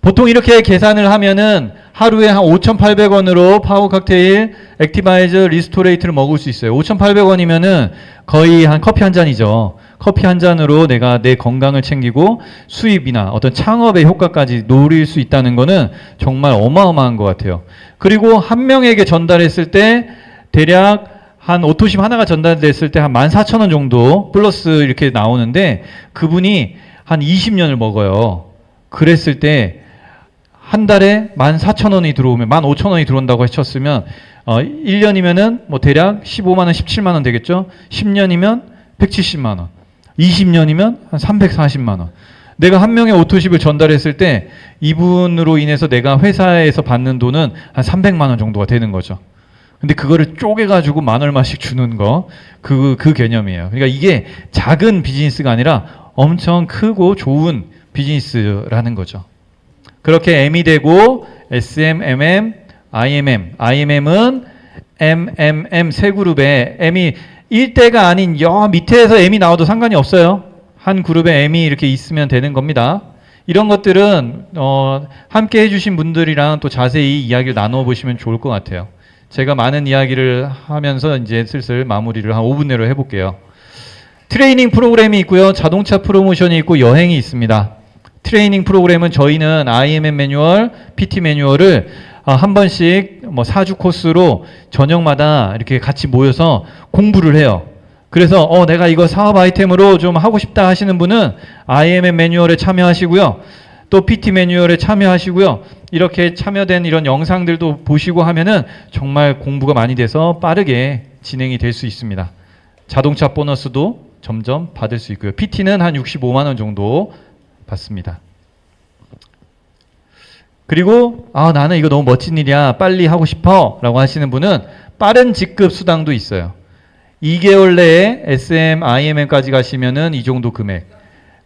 보통 이렇게 계산을 하면은 하루에 한 5,800원으로 파워 칵테일, 액티바이즈, 리스토레이트를 먹을 수 있어요. 5,800원이면은 거의 한 커피 한 잔이죠. 커피 한 잔으로 내가 내 건강을 챙기고 수입이나 어떤 창업의 효과까지 노릴 수 있다는 거는 정말 어마어마한 것 같아요. 그리고 한 명에게 전달했을 때 대략 한 오토십 하나가 전달됐을 때 한 14,000원 정도 플러스 이렇게 나오는데 그분이 한 20년을 먹어요. 그랬을 때 한 달에 14,000원이 들어오면 15,000원이 들어온다고 하셨으면 1년이면은 뭐 대략 15만 원, 17만 원 되겠죠? 10년이면 170만 원. 20년이면 한 340만 원. 내가 한 명의 오토십을 전달했을 때 이분으로 인해서 내가 회사에서 받는 돈은 한 300만 원 정도가 되는 거죠. 근데 그거를 쪼개가지고 만 얼마씩 주는 거, 그 개념이에요. 그러니까 이게 작은 비즈니스가 아니라 엄청 크고 좋은 비즈니스라는 거죠. 그렇게 M이 되고 SM, MM, IMM. IMM은 MMM 세 그룹에 M이 1대가 아닌 여 밑에서 M이 나와도 상관이 없어요. 한 그룹에 M이 이렇게 있으면 되는 겁니다. 이런 것들은 함께 해주신 분들이랑 또 자세히 이야기를 나눠 보시면 좋을 것 같아요. 제가 많은 이야기를 하면서 이제 슬슬 마무리를 한 5분 내로 해볼게요. 트레이닝 프로그램이 있고요. 자동차 프로모션이 있고 여행이 있습니다. 트레이닝 프로그램은 저희는 IMM 매뉴얼, PT 매뉴얼을 한 번씩 뭐 4주 코스로 저녁마다 이렇게 같이 모여서 공부를 해요. 그래서 내가 이거 사업 아이템으로 좀 하고 싶다 하시는 분은 IMM 매뉴얼에 참여하시고요. 또 PT 매뉴얼에 참여하시고요. 이렇게 참여된 이런 영상들도 보시고 하면은 정말 공부가 많이 돼서 빠르게 진행이 될 수 있습니다. 자동차 보너스도 점점 받을 수 있고요. PT는 한 65만 원 정도 받습니다. 그리고 나는 이거 너무 멋진 일이야. 빨리 하고 싶어. 라고 하시는 분은 빠른 직급 수당도 있어요. 2개월 내에 SM, IMM까지 가시면은 이 정도 금액.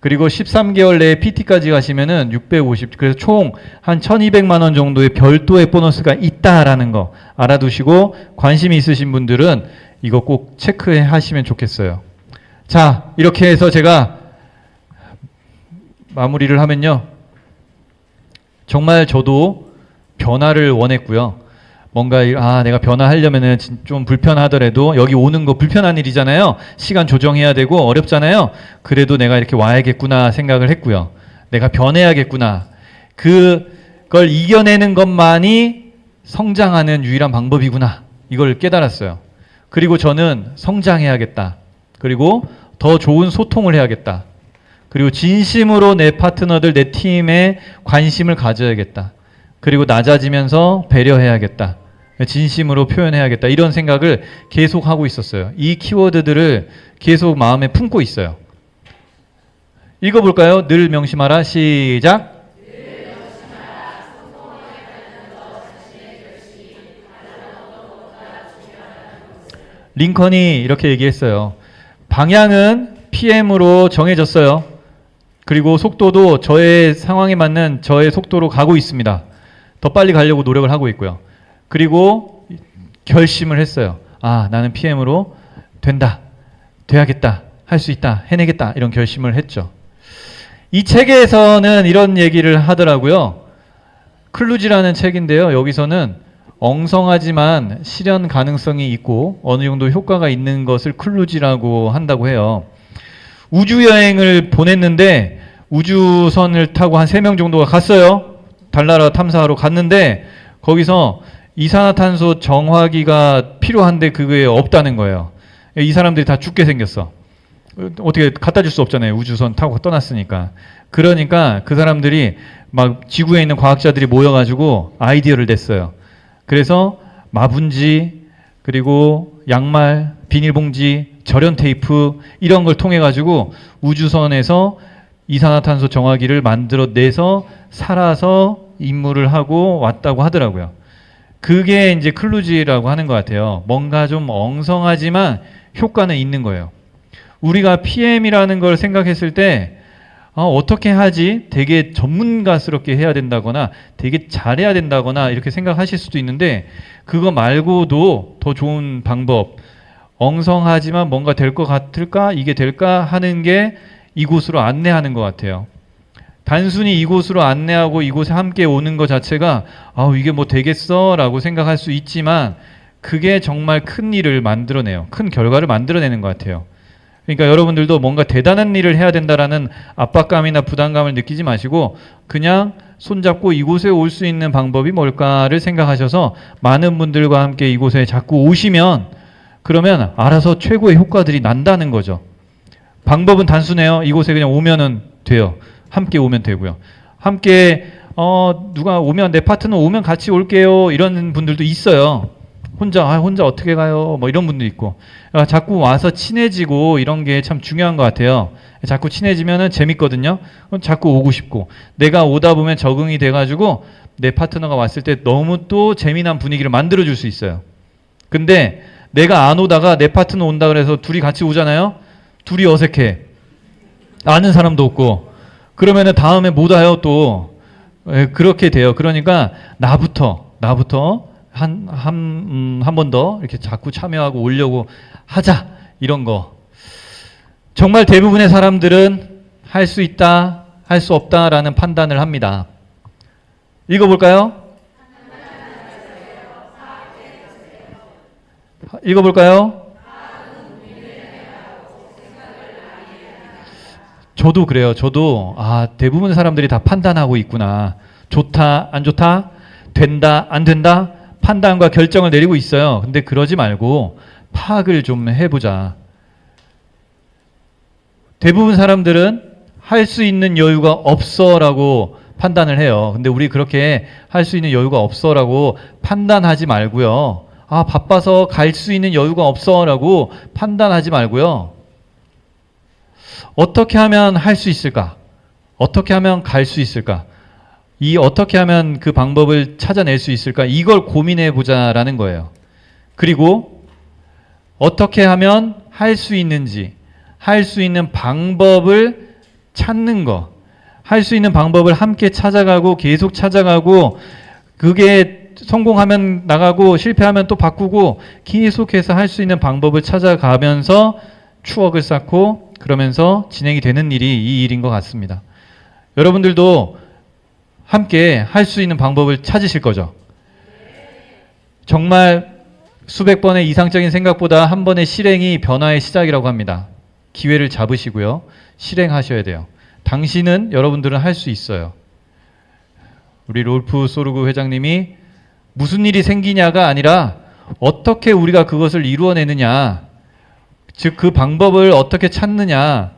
그리고 13개월 내에 PT까지 가시면은 650. 그래서 총 한 1,200만 원 정도의 별도의 보너스가 있다라는 거 알아두시고 관심이 있으신 분들은 이거 꼭 체크해 하시면 좋겠어요. 자, 이렇게 해서 제가 마무리를 하면요. 정말 저도 변화를 원했고요. 뭔가 내가 변화하려면은 좀 불편하더라도 여기 오는 거 불편한 일이잖아요. 시간 조정해야 되고 어렵잖아요. 그래도 내가 이렇게 와야겠구나 생각을 했고요. 내가 변해야겠구나. 그걸 이겨내는 것만이 성장하는 유일한 방법이구나. 이걸 깨달았어요. 그리고 저는 성장해야겠다. 그리고 더 좋은 소통을 해야겠다. 그리고 진심으로 내 파트너들, 내 팀에 관심을 가져야겠다. 그리고 낮아지면서 배려해야겠다. 진심으로 표현해야겠다. 이런 생각을 계속 하고 있었어요. 이 키워드들을 계속 마음에 품고 있어요. 읽어볼까요? 늘 명심하라. 시작. 링컨이 이렇게 얘기했어요. 방향은 PM으로 정해졌어요. 그리고 속도도 저의 상황에 맞는 저의 속도로 가고 있습니다. 더 빨리 가려고 노력을 하고 있고요. 그리고 결심을 했어요. 나는 PM으로 된다. 돼야겠다. 할 수 있다. 해내겠다. 이런 결심을 했죠. 이 책에서는 이런 얘기를 하더라고요. 클루지라는 책인데요. 여기서는 엉성하지만 실현 가능성이 있고 어느 정도 효과가 있는 것을 클루지라고 한다고 해요. 우주여행을 보냈는데 우주선을 타고 한 3명 정도가 갔어요. 달나라 탐사하러 갔는데 거기서 이산화탄소 정화기가 필요한데 그게 없다는 거예요. 이 사람들이 다 죽게 생겼어. 어떻게 갖다 줄 수 없잖아요. 우주선 타고 떠났으니까. 그러니까 그 사람들이 막 지구에 있는 과학자들이 모여가지고 아이디어를 냈어요. 그래서 마분지, 그리고 양말, 비닐봉지, 절연 테이프 이런 걸 통해 가지고 우주선에서 이산화탄소 정화기를 만들어내서 살아서 임무를 하고 왔다고 하더라고요. 그게 이제 클루지라고 하는 것 같아요. 뭔가 좀 엉성하지만 효과는 있는 거예요. 우리가 PM이라는 걸 생각했을 때 어떻게 하지? 되게 전문가스럽게 해야 된다거나 되게 잘해야 된다거나 이렇게 생각하실 수도 있는데 그거 말고도 더 좋은 방법, 엉성하지만 뭔가 될 것 같을까? 이게 될까? 하는 게 이곳으로 안내하는 것 같아요. 단순히 이곳으로 안내하고 이곳에 함께 오는 것 자체가 이게 뭐 되겠어? 라고 생각할 수 있지만 그게 정말 큰 일을 만들어내요. 큰 결과를 만들어내는 것 같아요. 그러니까 여러분들도 뭔가 대단한 일을 해야 된다라는 압박감이나 부담감을 느끼지 마시고 그냥 손잡고 이곳에 올 수 있는 방법이 뭘까를 생각하셔서 많은 분들과 함께 이곳에 자꾸 오시면 그러면 알아서 최고의 효과들이 난다는 거죠. 방법은 단순해요. 이곳에 그냥 오면은 돼요. 함께 오면 되고요. 함께 누가 오면 내 파트너 오면 같이 올게요. 이런 분들도 있어요. 혼자 어떻게 가요? 뭐 이런 분도 있고. 자꾸 와서 친해지고 이런 게 참 중요한 것 같아요. 자꾸 친해지면은 재밌거든요. 자꾸 오고 싶고. 내가 오다 보면 적응이 돼가지고 내 파트너가 왔을 때 너무 또 재미난 분위기를 만들어줄 수 있어요. 근데 내가 안 오다가 내 파트너 온다 그래서 둘이 같이 오잖아요. 둘이 어색해. 아는 사람도 없고. 그러면은 다음에 못 와요 또. 그렇게 돼요. 그러니까 나부터 한 번 더 이렇게 자꾸 참여하고 오려고 하자. 이런 거. 정말 대부분의 사람들은 할 수 있다, 할 수 없다라는 판단을 합니다. 읽어볼까요? 읽어볼까요? 저도 그래요. 저도 대부분 사람들이 다 판단하고 있구나. 좋다, 안 좋다, 된다, 안 된다, 판단과 결정을 내리고 있어요. 근데 그러지 말고 파악을 좀 해보자. 대부분 사람들은 할 수 있는 여유가 없어라고 판단을 해요. 근데 우리 그렇게 할 수 있는 여유가 없어라고 판단하지 말고요. 바빠서 갈 수 있는 여유가 없어라고 판단하지 말고요. 어떻게 하면 할 수 있을까? 어떻게 하면 갈 수 있을까? 어떻게 하면 그 방법을 찾아낼 수 있을까? 이걸 고민해 보자라는 거예요. 그리고 어떻게 하면 할 수 있는지, 할 수 있는 방법을 찾는 거, 할 수 있는 방법을 함께 찾아가고 계속 찾아가고, 그게 성공하면 나가고 실패하면 또 바꾸고 계속해서 할 수 있는 방법을 찾아가면서 추억을 쌓고 그러면서 진행이 되는 일이 이 일인 것 같습니다. 여러분들도 함께 할 수 있는 방법을 찾으실 거죠? 정말 수백 번의 이상적인 생각보다 한 번의 실행이 변화의 시작이라고 합니다. 기회를 잡으시고요. 실행하셔야 돼요. 당신은, 여러분들은 할 수 있어요. 우리 롤프 소르그 회장님이 무슨 일이 생기냐가 아니라 어떻게 우리가 그것을 이루어내느냐, 즉 그 방법을 어떻게 찾느냐,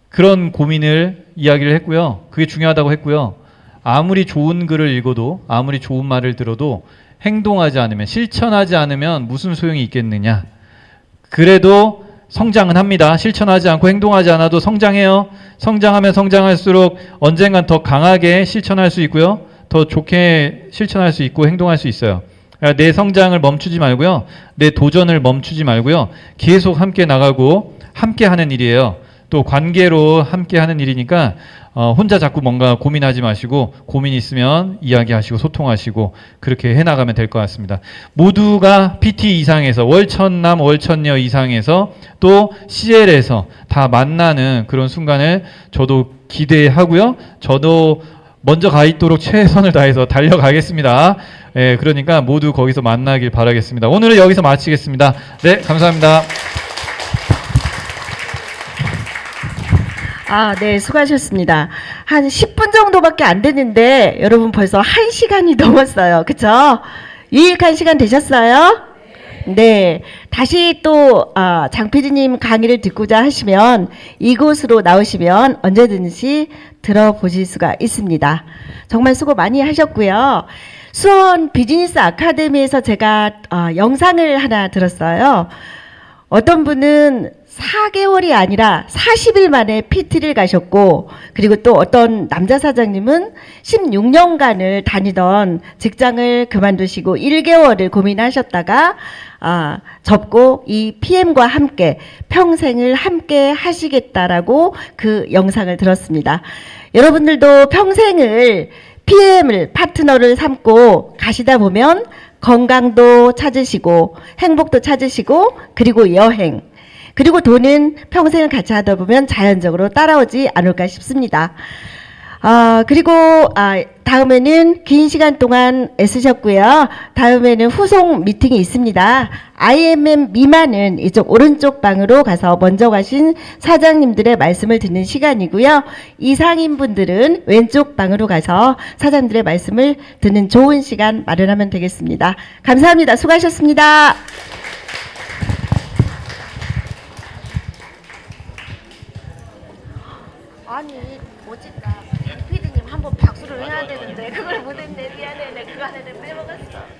그런 고민을 이야기를 했고요. 그게 중요하다고 했고요. 아무리 좋은 글을 읽어도, 아무리 좋은 말을 들어도 행동하지 않으면, 실천하지 않으면 무슨 소용이 있겠느냐. 그래도 성장은 합니다. 실천하지 않고 행동하지 않아도 성장해요. 성장하면 성장할수록 언젠간 더 강하게 실천할 수 있고요. 더 좋게 실천할 수 있고 행동할 수 있어요. 그러니까 내 성장을 멈추지 말고요. 내 도전을 멈추지 말고요. 계속 함께 나가고 함께 하는 일이에요. 또 관계로 함께 하는 일이니까 혼자 자꾸 뭔가 고민하지 마시고, 고민 있으면 이야기하시고 소통하시고 그렇게 해나가면 될 것 같습니다. 모두가 PT 이상에서, 월천남 월천녀 이상에서, 또 CL에서 다 만나는 그런 순간을 저도 기대하고요. 저도 먼저 가 있도록 최선을 다해서 달려가겠습니다. 예, 그러니까 모두 거기서 만나길 바라겠습니다. 오늘은 여기서 마치겠습니다. 네, 감사합니다. 네, 수고하셨습니다. 한 10분 정도밖에 안 됐는데 여러분 벌써 1시간이 넘었어요. 그쵸? 유익한 시간 되셨어요? 네. 다시 또 장 PD님 강의를 듣고자 하시면 이곳으로 나오시면 언제든지 들어보실 수가 있습니다. 정말 수고 많이 하셨고요. 수원 비즈니스 아카데미에서 제가 영상을 하나 들었어요. 어떤 분은 4개월이 아니라 40일 만에 PT를 가셨고, 그리고 또 어떤 남자 사장님은 16년간을 다니던 직장을 그만두시고 1개월을 고민하셨다가 접고 이 PM과 함께 평생을 함께 하시겠다라고 그 영상을 들었습니다. 여러분들도 평생을 PM을 파트너를 삼고 가시다 보면 건강도 찾으시고 행복도 찾으시고, 그리고 여행, 그리고 돈은 평생을 같이 하다 보면 자연적으로 따라오지 않을까 싶습니다. 그리고 다음에는 긴 시간 동안 애쓰셨고요. 다음에는 후속 미팅이 있습니다. IMM 미만은 이쪽 오른쪽 방으로 가서 먼저 가신 사장님들의 말씀을 듣는 시간이고요. 이상인 분들은 왼쪽 방으로 가서 사장님들의 말씀을 듣는 좋은 시간 마련하면 되겠습니다. 감사합니다. 수고하셨습니다. 아니, 어쨌다. PD님 한번 박수를 해야 되는데 그걸 못했네. 미안해. 내가 그거 안에 빼먹었어.